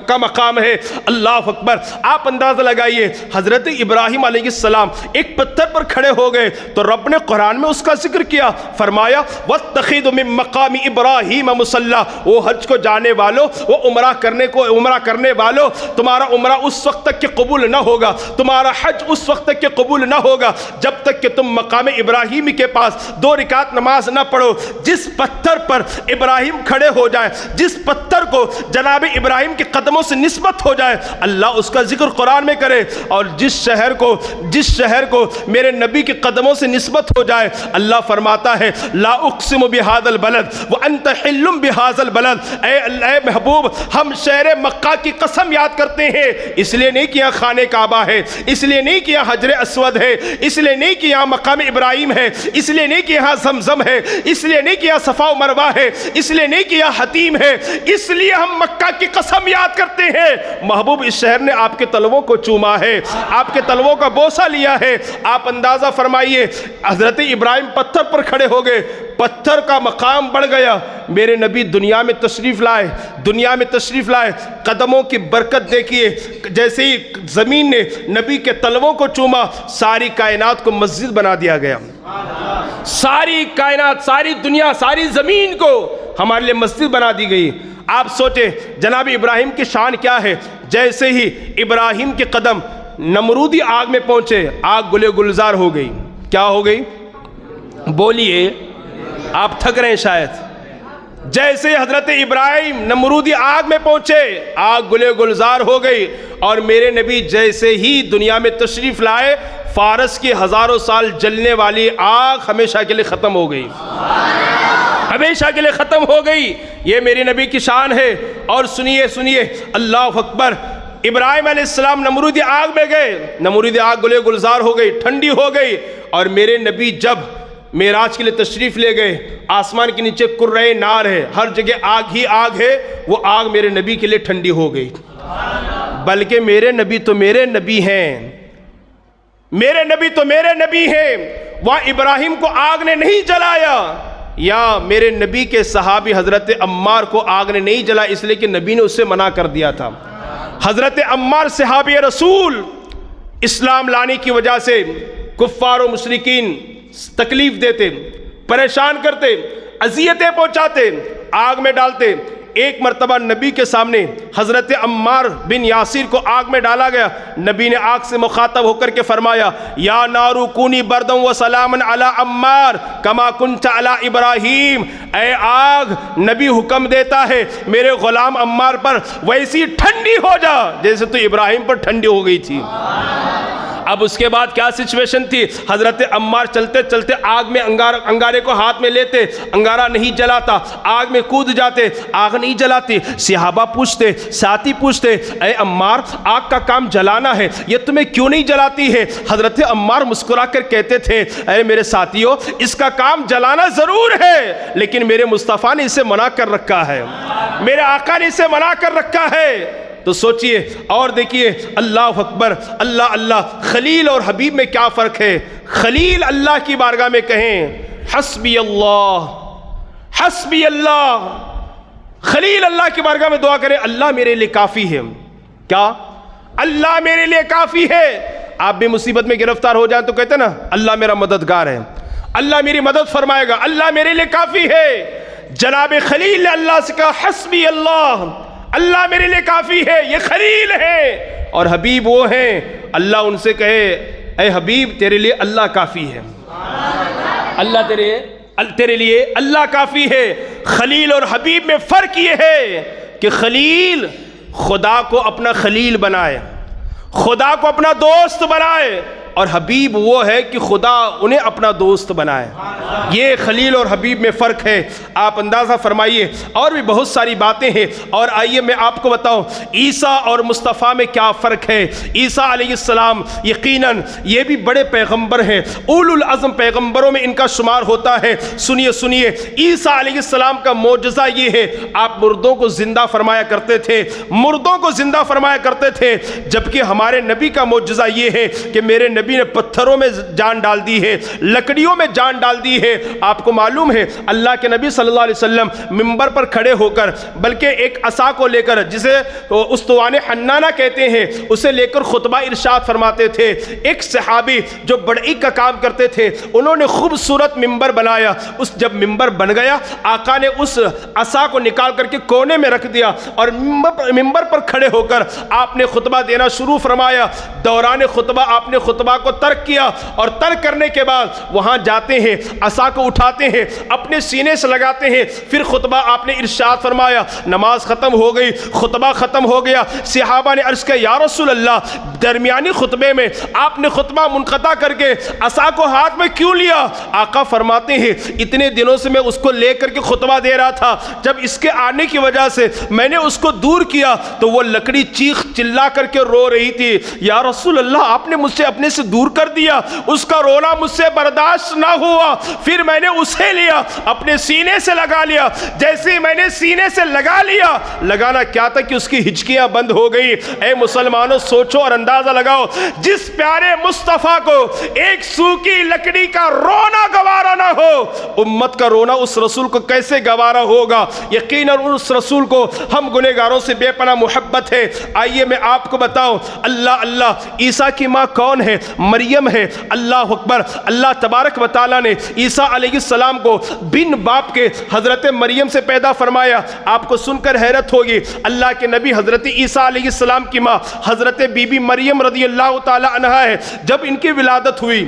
کا مقام ہے. اللہ اکبر. آپ اندازہ لگائیے, حضرت ابراہیم علیہ السلام ایک پتھر پر کھڑے ہو گئے تو رب نے قرآن میں اس کا ذکر کیا, فرمایا وَاتَّخِذُ مِن مَّقَامِ إِبْرَاهِيمَ مُصَلَّى. وہ حج کو جانے والوں, وہ عمرہ کرنے والوں, تمہارا عمرہ اس وقت تک کہ قبول نہ ہوگا, تمہارا حج اس وقت تک کہ قبول نہ ہوگا جب تک کہ تم مقام ابراہیمی کے پاس 2 رکعت نماز نہ پڑھو. جس پتھر پر ابراہیم کھڑے ہو جائے, جس پتھر کو جناب ابراہیم کے قدموں سے نسبت ہو جائے, اللہ اس کا ذکر قرآن میں کرے. اور جس شہر کو میرے نبی کے قدموں سے نسبت ہو جائے, اللہ فرماتا ہے لا اقسم بہذا البلد وانت حل بہذا البلد. اے محبوب, ہم شہر مکہ کی قسم یاد کرتے ہیں, اس لیے نہیں کہ یہاں خانہ کعبہ ہے, اس لیے نہیں کہ یہاں حجر اسود ہے, اس لیے نہیں کہ یہاں مقام ابراہیم ہے, اس لیے نہیں کہ یہاں زمزم ہے, اس لیے نہیں کہ یہاں صفا و مروہ ہے, اس لیے نہیں کہ یہاں حتیم ہے, اس لیے ہم مکہ کی قسم یاد کرتے ہیں. محبوب, اس شہر نے آپ کے تلووں کو چوما ہے, آپ کے تلووں کا بوسہ لیا ہے. آپ اندازہ فرمائیے, حضرت ابراہیم پتھر پر کھڑے ہو گئے, پتھر کا مقام بڑھ گیا. میرے نبی دنیا میں تشریف لائے, قدموں کی برکت دیکھیے, جیسے ہی زمین نے نبی کے تلووں کو چوما ساری کائنات کو مسجد بنا دیا گیا. ساری کائنات, ساری دنیا, ساری زمین کو ہمارے لیے مسجد بنا دی گئی. آپ سوچیں جناب ابراہیم کی شان کیا ہے. جیسے ہی ابراہیم کے قدم نمرودی آگ میں پہنچے, آگ گلے گلزار ہو گئی. کیا ہو گئی؟ بولیے, آپ تھک رہے ہیں شاید. جیسے حضرت ابراہیم نمرودی آگ میں پہنچے, آگ گلے گلزار ہو گئی. اور میرے نبی جیسے ہی دنیا میں تشریف لائے, فارس کی ہزاروں سال جلنے والی آگ ہمیشہ کے لیے ختم ہو گئی, ہمیشہ کے لیے ختم ہو گئی. یہ میرے نبی کی شان ہے. اور سنیے, اللہ اکبر. ابراہیم علیہ السلام نمرودی آگ میں گئے, نمرودی آگ گلے گلزار ہو گئی, ٹھنڈی ہو گئی. اور میرے نبی جب معراج کے لیے تشریف لے گئے, آسمان کے نیچے کرۂ نار ہے, ہر جگہ آگ ہی آگ ہے, وہ آگ میرے نبی کے لیے ٹھنڈی ہو گئی. بلکہ میرے نبی تو میرے نبی ہیں, میرے نبی تو میرے نبی ہیں. وہاں ابراہیم کو آگ نے نہیں جلایا, یا میرے نبی کے صحابی حضرت عمار کو آگ نے نہیں جلایا, اس لیے کہ نبی نے اسے منع کر دیا تھا. حضرت عمار صحابی رسول, اسلام لانے کی وجہ سے کفار و مشرکین تکلیف دیتے, پریشان کرتے, اذیتیں پہنچاتے, آگ میں ڈالتے. ایک مرتبہ نبی کے سامنے حضرت عمار بن یاسر کو آگ میں ڈالا گیا. نبی نے آگ سے مخاطب ہو کر کے فرمایا یا نارو کونی بردم و سلامن علی عمار کما کنت علی ابراہیم. اے آگ، نبی حکم دیتا ہے میرے غلام عمار پر ویسی ٹھنڈی ہو جا جیسے تو ابراہیم پر ٹھنڈی ہو گئی تھی. اب اس کے بعد کیا سچویشن تھی؟ حضرت عمار چلتے چلتے آگ میں انگارے کو ہاتھ میں لیتے، انگارہ نہیں جلاتا، آگ میں کود جاتے، آگ نہیں جلاتی. صحابہ پوچھتے، ساتھی پوچھتے اے عمار آگ کا کام جلانا ہے، یہ تمہیں کیوں نہیں جلاتی ہے؟ حضرت عمار مسکرا کر کہتے تھے اے میرے ساتھیوں، اس کا کام جلانا ضرور ہے لیکن میرے مصطفیٰ نے اسے منع کر رکھا ہے، میرے آقا نے اسے منع کر رکھا ہے. تو سوچئے اور دیکھیے، اللہ اکبر، اللہ اللہ. خلیل اور حبیب میں کیا فرق ہے؟ خلیل اللہ کی بارگاہ میں کہیں حسبی اللہ، حسبی اللہ. خلیل اللہ کی بارگاہ میں دعا کرے اللہ میرے لیے کافی ہے. کیا؟ اللہ میرے لیے کافی ہے. آپ بھی مصیبت میں گرفتار ہو جائیں تو کہتے ہیں نا اللہ میرا مددگار ہے، اللہ میری مدد فرمائے گا، اللہ میرے لیے کافی ہے. جناب خلیل نے اللہ سے کہا حسبی اللہ، اللہ میرے لیے کافی ہے. یہ خلیل ہے. اور حبیب وہ ہیں، اللہ ان سے کہے اے حبیب تیرے لیے اللہ کافی ہے، اللہ تیرے لیے اللہ کافی ہے. خلیل اور حبیب میں فرق یہ ہے کہ خلیل خدا کو اپنا خلیل بنائے، خدا کو اپنا دوست بنائے، اور حبیب وہ ہے کہ خدا انہیں اپنا دوست بنائے. یہ خلیل اور حبیب میں فرق ہے. آپ اندازہ فرمائیے. اور بھی بہت ساری باتیں ہیں، اور آئیے میں آپ کو بتاؤں عیسیٰ اور مصطفیٰ میں کیا فرق ہے. عیسیٰ علیہ السلام یقیناً یہ بھی بڑے پیغمبر ہیں، اولو العزم پیغمبروں میں ان کا شمار ہوتا ہے. سنیے عیسیٰ علیہ السلام کا معجزہ یہ ہے آپ مردوں کو زندہ فرمایا کرتے تھے، مردوں کو زندہ فرمایا کرتے تھے. جبکہ ہمارے نبی کا معجزہ یہ ہے کہ میرے نبی نے پتھروں میں جان ڈال دی ہے، لکڑیوں میں جان ڈال دی ہے. آپ کو معلوم ہے اللہ کے نبی صلی اللہ علیہ وسلم منبر پر کھڑے ہو کر، بلکہ ایک عصا کو لے کر جسے استوان حنانہ کہتے ہیں، اسے لے کر خطبہ ارشاد فرماتے تھے. ایک صحابی جو بڑئی کا کام کرتے تھے انہوں نے خوبصورت منبر بنایا. جب منبر بن گیا آقا نے اس عصا کو نکال کر کے کونے میں رکھ دیا اور منبر پر کھڑے ہو کر آپ نے خطبہ دینا شروع فرمایا. دوران خطبہ آپ نے خطبہ کو ترک کیا، اور ترک کرنے کے بعد وہاں جاتے ہیں، عصا کو اٹھاتے ہیں، اپنے سینے سے لگاتے ہیں. پھر خطبہ آپ نے ارشاد فرمایا. نماز ختم ہو گئی، خطبہ ختم ہو گیا. صحابہ نے عرض کیا یا رسول اللہ درمیانی خطبے میں آپ نے خطبہ منقطع کر کے عصا کو ہاتھ میں کیوں لیا؟ آقا فرماتے ہیں اتنے دنوں سے میں اس کو لے کر کے خطبہ دے رہا تھا، جب اس کے آنے کی وجہ سے میں نے اس کو دور کیا تو وہ لکڑی چیخ چلا کر کے رو رہی تھی. یا رسول اللہ آپ نے مجھ سے اپنے سے دور کر دیا، اس کا رونا مجھ سے برداشت نہ ہوا، پھر میں نے اسے لیا اپنے سینے سے لگا لیا. جیسے ہی میں نے سینے سے لگا لیا، لگانا کیا تھا کہ اس کی ہچکیاں بند ہو گئی. اے مسلمانوں سوچو اور اندازہ لگاؤ، جس پیارے مصطفیٰ کو ایک سوکھی لکڑی کا رونا گوارا نہ ہو، امت کا رونا اس رسول کو کیسے گوارا ہوگا؟ یقیناً اس رسول کو ہم گنہگاروں سے بے پناہ محبت ہے. آئیے میں آپ کو بتاؤں اللہ عیسیٰ کی ماں کون ہے؟ مریم ہے. اللہ اکبر. اللہ تبارک و تعالیٰ نے عیسیٰ علیہ السلام کو بن باپ کے حضرت مریم سے پیدا فرمایا. آپ کو سن کر حیرت ہوگی، اللہ کے نبی حضرت عیسیٰ علیہ السلام کی ماں حضرت بی بی مریم رضی اللہ تعالی عنہا ہے. جب ان کی ولادت ہوئی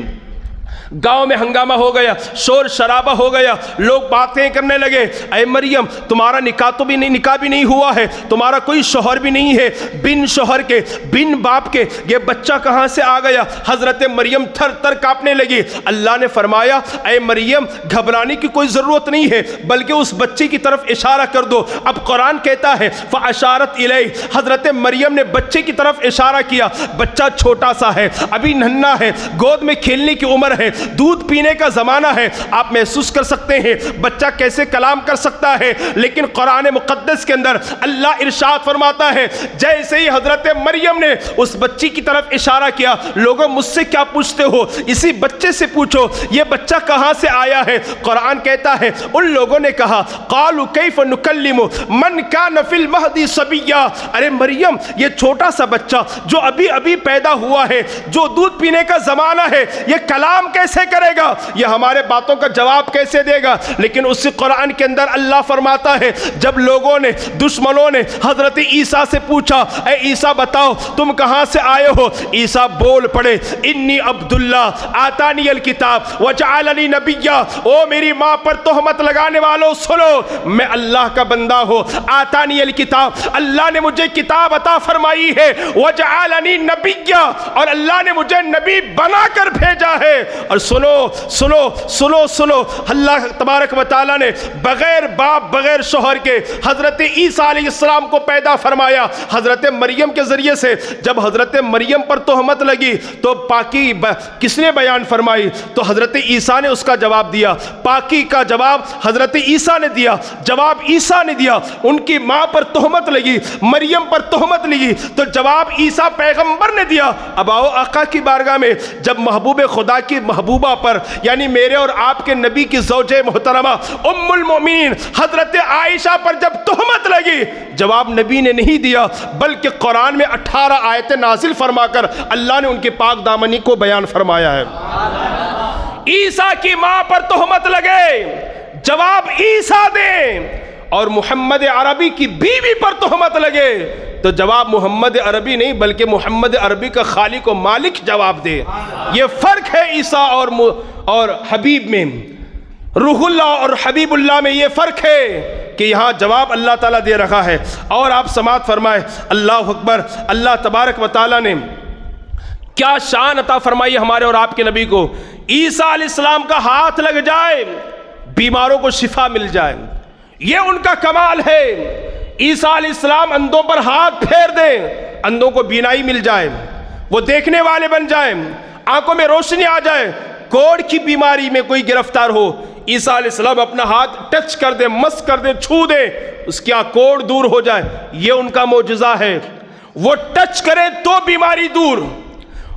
گاؤں میں ہنگامہ ہو گیا، شور شرابہ ہو گیا، لوگ باتیں کرنے لگے اے مریم تمہارا نکاح بھی نہیں ہوا ہے، تمہارا کوئی شوہر بھی نہیں ہے، بن شوہر کے بن باپ کے یہ بچہ کہاں سے آ گیا؟ حضرت مریم تھر تھر کانپنے لگی. اللہ نے فرمایا اے مریم گھبرانے کی کوئی ضرورت نہیں ہے، بلکہ اس بچے کی طرف اشارہ کر دو. اب قرآن کہتا ہے فاشارت الیہ، حضرت مریم نے بچے کی طرف اشارہ کیا. بچہ چھوٹا سا ہے، ابھی ننھا ہے، گود میں کھیلنے کی عمر ہے، دودھ پینے کا زمانہ ہے. آپ محسوس کر سکتے ہیں بچہ کیسے کلام کر سکتا ہے. لیکن قرآن مقدس کے اندر اللہ ارشاد فرماتا ہے جیسے ہی حضرت مریم نے اس بچی کی طرف اشارہ کیا، لوگوں مجھ سے کیا پوچھتے ہو؟ اسی بچے سے پوچھو یہ بچہ کہاں سے آیا ہے. قرآن کہتا ہے ان لوگوں نے کہا قالوا کیف نکلم من کان فی المہد صبیا. ارے مریم یہ چھوٹا سا بچہ جو ابھی پیدا ہوا ہے، جو دودھ پینے کا زمانہ ہے، یہ کلام کیسے کیسے کرے گا؟ یہ ہمارے باتوں کا جواب کیسے دے گا؟ لیکن اسی قرآن کے اندر اللہ فرماتا ہے جب لوگوں نے دشمنوں نے حضرت عیسیٰ سے پوچھا اے عیسیٰ بتاؤ تم کہاں سے آئے ہو؟ عیسیٰ بول پڑے انی عبداللہ آتانی الکتاب وجعلنی نبیا، او میری ماں پر تہمت لگانے والوں سنو، میں اللہ کا بندہ ہوں، آتانی الکتاب، اللہ نے مجھے کتاب عطا فرمائی ہے، وجعلنی نبیا، اور اللہ نے مجھے نبی بنا کر بھیجا ہے۔ اور سنو سنو سنو سنو، اللہ تبارک و تعالیٰ نے بغیر باپ بغیر شوہر کے حضرت عیسیٰ علیہ السلام کو پیدا فرمایا حضرت مریم کے ذریعے سے۔ جب حضرت مریم پر تہمت لگی تو پاکی کس نے بیان فرمائی؟ تو حضرت عیسیٰ نے اس کا جواب دیا۔ پاکی کا جواب حضرت عیسیٰ نے دیا، جواب عیسیٰ نے دیا۔ ان کی ماں پر تہمت لگی، مریم پر تہمت لگی، تو جواب عیسیٰ پیغمبر نے دیا۔ اب آؤ آقا کی بارگاہ میں، جب محبوب خدا کی محبوبہ پر یعنی میرے اور آپ کے نبی کی زوجہ محترمہ ام المؤمنین حضرت عائشہ پر جب تہمت لگی، جواب نبی نے نہیں دیا بلکہ قرآن میں 18 آیتیں نازل فرما کر اللہ نے ان کے پاک دامنی کو بیان فرمایا ہے۔ عیسیٰ کی ماں پر تہمت لگے، جواب عیسیٰ دیں، اور محمد عربی کی بیوی پر تہمت لگے تو جواب محمد عربی نہیں بلکہ محمد عربی کا خالق و مالک جواب دے۔ یہ فرق ہے عیسیٰ اور حبیب میں، روح اللہ اور حبیب اللہ میں یہ فرق ہے کہ یہاں جواب اللہ تعالیٰ دے رہا ہے۔ اور آپ سماعت فرمائے، اللہ اکبر، اللہ تبارک و تعالیٰ نے کیا شان عطا فرمائی ہمارے اور آپ کے نبی کو۔ عیسیٰ علیہ السلام کا ہاتھ لگ جائے بیماروں کو شفا مل جائے، یہ ان کا کمال ہے۔ عیسیٰ علیہ السلام اندھوں پر ہاتھ پھیر دیں، اندھوں کو بینائی مل جائے، وہ دیکھنے والے بن جائیں، آنکھوں میں روشنی آ جائے۔ کوڑ کی بیماری میں کوئی گرفتار ہو، عیسیٰ علیہ السلام اپنا ہاتھ ٹچ کر دے، مس کر دے، چھو دے، اس کی کوڑ دور ہو جائے، یہ ان کا معجزہ ہے۔ وہ ٹچ کرے تو بیماری دور،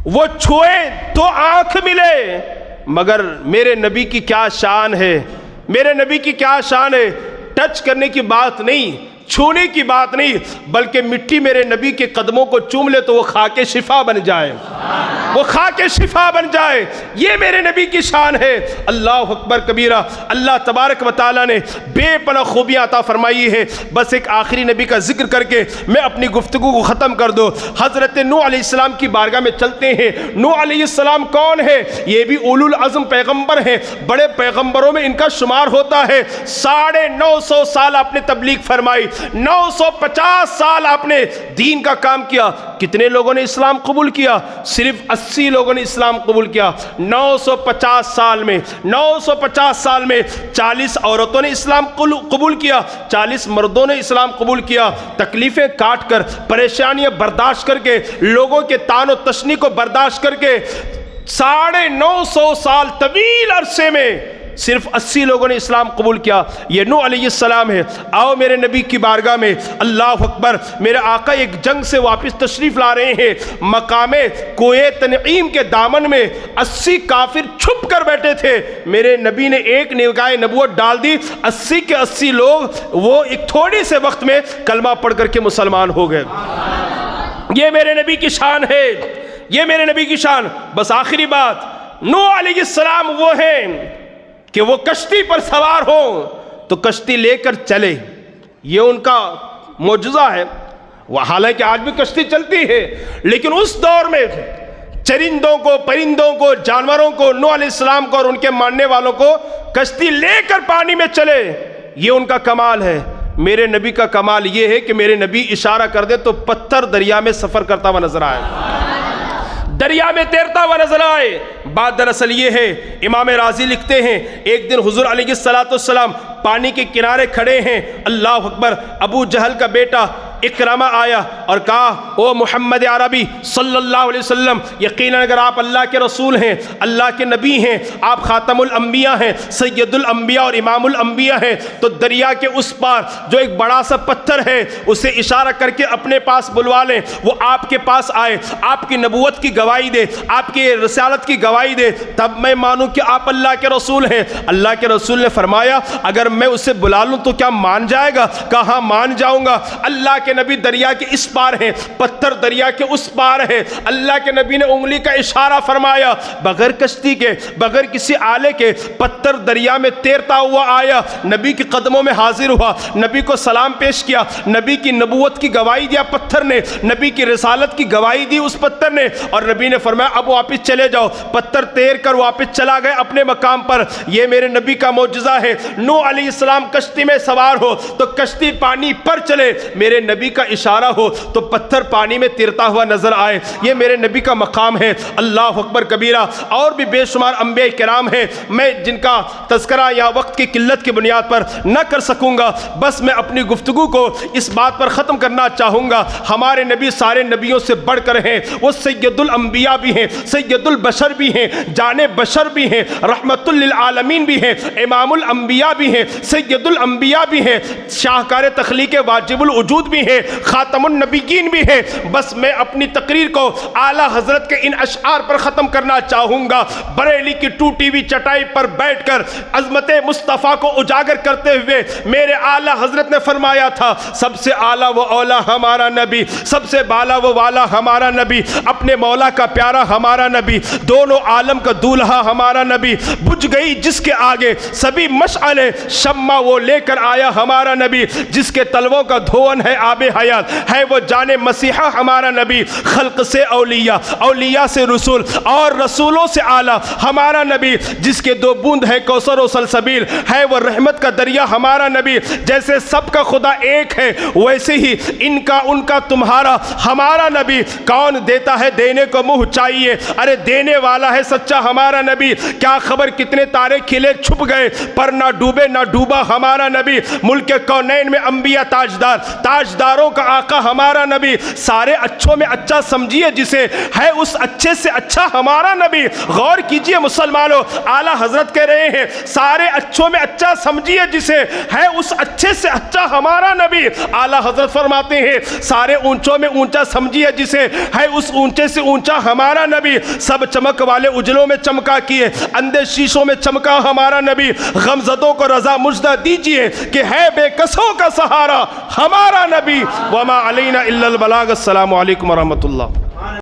وہ چھوئے تو آنکھ ملے۔ مگر میرے نبی کی کیا شان ہے، میرے نبی کی کیا شان ہے، ٹچ کرنے کی بات نہیں، چھونے کی بات نہیں، بلکہ مٹی میرے نبی کے قدموں کو چوم لے تو وہ کھا کے شفا بن جائے، وہ کھا کے شفا بن جائے، یہ میرے نبی کی شان ہے۔ اللہ اکبر کبیرہ، اللہ تبارک و تعالیٰ نے بے پناہ خوبیاں عطا فرمائی ہے۔ بس ایک آخری نبی کا ذکر کر کے میں اپنی گفتگو کو ختم کر دو۔ حضرت نوح علیہ السلام کی بارگاہ میں چلتے ہیں۔ نوح علیہ السلام کون ہے؟ یہ بھی اولو العزم پیغمبر ہیں، بڑے پیغمبروں میں ان کا شمار ہوتا ہے۔ 950 سال آپ نے تبلیغ فرمائی، 950 سال آپ نے دین کا کام کیا۔ کتنے لوگوں نے اسلام قبول کیا؟ صرف 80 لوگوں نے اسلام قبول کیا۔ 950 سال میں 40 عورتوں نے اسلام قبول کیا، 40 مردوں نے اسلام قبول کیا۔ تکلیفیں کاٹ کر، پریشانیاں برداشت کر کے، لوگوں کے طعن و تشنیع کو برداشت کر کے 950 سال طویل عرصے میں صرف 80 لوگوں نے اسلام قبول کیا۔ یہ نوح علیہ السلام ہے۔ آؤ میرے نبی کی بارگاہ میں، اللہ اکبر، میرے آقا ایک جنگ سے واپس تشریف لا رہے ہیں۔ مقام کوہ تنعیم کے دامن میں 80 کافر چھپ کر بیٹھے تھے، میرے نبی نے ایک نگاہ نبوت ڈال دی، 80 کے 80 لوگ وہ ایک تھوڑی سے وقت میں کلمہ پڑھ کر کے مسلمان ہو گئے۔ یہ میرے نبی کی شان ہے، یہ میرے نبی کی شان۔ بس آخری بات، نوح علیہ السلام وہ ہیں کہ وہ کشتی پر سوار ہو تو کشتی لے کر چلے، یہ ان کا معجزہ ہے۔ وہ حالانکہ آج بھی کشتی چلتی ہے، لیکن اس دور میں چرندوں کو، پرندوں کو، جانوروں کو، نوح علیہ السلام کو اور ان کے ماننے والوں کو کشتی لے کر پانی میں چلے، یہ ان کا کمال ہے۔ میرے نبی کا کمال یہ ہے کہ میرے نبی اشارہ کر دے تو پتھر دریا میں سفر کرتا ہوا نظر آئے، دریا میں تیرتا ہوا نظر آئے۔ بات دراصل یہ ہے، امام رازی لکھتے ہیں ایک دن حضور علیہ السلام پانی کے کنارے کھڑے ہیں، اللہ اکبر، ابو جہل کا بیٹا اکرمہ آیا اور کہا او محمد عربی صلی اللہ علیہ وسلم، یقیناً اگر آپ اللہ کے رسول ہیں، اللہ کے نبی ہیں، آپ خاتم الانبیاء ہیں، سید الانبیاء اور امام الانبیاء ہیں، تو دریا کے اس پار جو ایک بڑا سا پتھر ہے اسے اشارہ کر کے اپنے پاس بلوا لیں، وہ آپ کے پاس آئے، آپ کی نبوت کی گواہی دے، آپ کی رسالت کی گواہی دے، تب میں مانوں کہ آپ اللہ کے رسول ہیں۔ اللہ کے رسول نے فرمایا اگر میں اسے بلا لوں تو کیا مان جائے گا؟ کہا مان جاؤں گا۔ اللہ کے نبی دریا کے اس پار ہیں، پتھر دریا کے اس پار ہیں۔ اللہ کے نبی نے انگلی کا اشارہ فرمایا، بغیر کشتی کے، بغیر کسی آلے کے پتھر دریا میں تیرتا ہوا آیا، نبی کے قدموں میں حاضر ہوا، نبی کو سلام پیش کیا، نبی کی نبوت کی گواہی دیا پتھر نے، نبی کی رسالت کی گواہی دی اس پتھر نے، اور نبی نے فرمایا اب واپس چلے جاؤ۔ پتھر تیر کر واپس چلا گئے اپنے مقام پر۔ یہ میرے نبی کا معجزہ ہے۔ نوح علیہ السلام کشتی میں سوار ہو تو کشتی پانی پر چلے، میرے نبی کا اشارہ ہو تو پتھر پانی میں تیرتا ہوا نظر آئے۔ یہ میرے نبی کا مقام ہے۔ اللہ اکبر کبیرہ۔ اور بھی بے شمار انبیاء کرام ہیں، میں جن کا تذکرہ یا وقت کی قلت کی بنیاد پر نہ کر سکوں گا، بس میں اپنی گفتگو کو اس بات پر ختم کرنا چاہوں گا، ہمارے نبی سارے نبیوں سے بڑھ کر ہیں، وہ سید الانبیاء بھی ہیں، سید البشر بھی ہیں، جان بشر بھی ہیں، رحمت للعالمین بھی ہیں، امام الانبیاء بھی ہیں، سید الانبیاء بھی ہیں، شاہکار تخلیق واجب الوجود بھی ہیں، خاتم النبیین بھی ہیں۔ بس میں اپنی تقریر کو اعلیٰ حضرت کے ان اشعار پر ختم کرنا چاہوں گا۔ بریلی کی ٹوٹی ہوئی چٹائی پر بیٹھ کر عظمت مصطفیٰ کو اجاگر کرتے ہوئے میرے اعلیٰ حضرت نے فرمایا تھا، سب سے اعلیٰ و اولا ہمارا نبی، سب سے بالا و والا ہمارا نبی، اپنے مولا کا پیارا ہمارا نبی، دونوں عالم کا دولہا ہمارا نبی، بجھ گئی جس کے آگے سبھی مشعلیں، شمع وہ لے کر آیا ہمارا نبی، جس کے تلووں کا دھون ہے آب حیات، ہے وہ جان مسیحا ہمارا نبی، خلق سے اولیاء، اولیاء سے رسول، اور رسولوں سے اعلیٰ ہمارا نبی، جس کے دو بوند ہے کوثر و سلسبیل، ہے وہ رحمت کا دریا ہمارا نبی۔ جیسے سب کا خدا ایک ہے ویسے ہی ان کا ان کا تمہارا ہمارا نبی، کون دیتا ہے دینے کو منہ چاہیے، ارے دینے والا ہے سچا ہمارا نبی، کیا خبر کتنے تارے کھلے چھپ گئے پر نہ ڈوبے نہ ڈوبا ہمارا نبی، ملک کونین میں انبیاء تاجدار، تاجداروں کا آقا ہمارا نبی، سارے اچھوں میں اچھا سمجھیے جسے، ہے اس اچھے سے اچھا ہمارا نبی۔ غور کیجئے مسلمانوں، اعلیٰ حضرت کہہ رہے ہیں سارے اچھوں میں اچھا سمجھیے جسے، ہے اس اچھے سے اچھا ہمارا نبی۔ اعلیٰ حضرت فرماتے ہیں سارے اونچوں میں اونچا سمجھیے جسے، ہے اس اونچے سے اونچا ہمارا نبی۔ سب چمک والے اجلوں میں چمکا کیے، اندھے شیشوں میں چمکا ہمارا نبی، غمزدوں کو رضا مجدہ دیجئے کہ ہے بے کسوں کا سہارا ہمارا نبی۔ وما علینا الا البلاغ۔ السلام علیکم ورحمۃ اللہ۔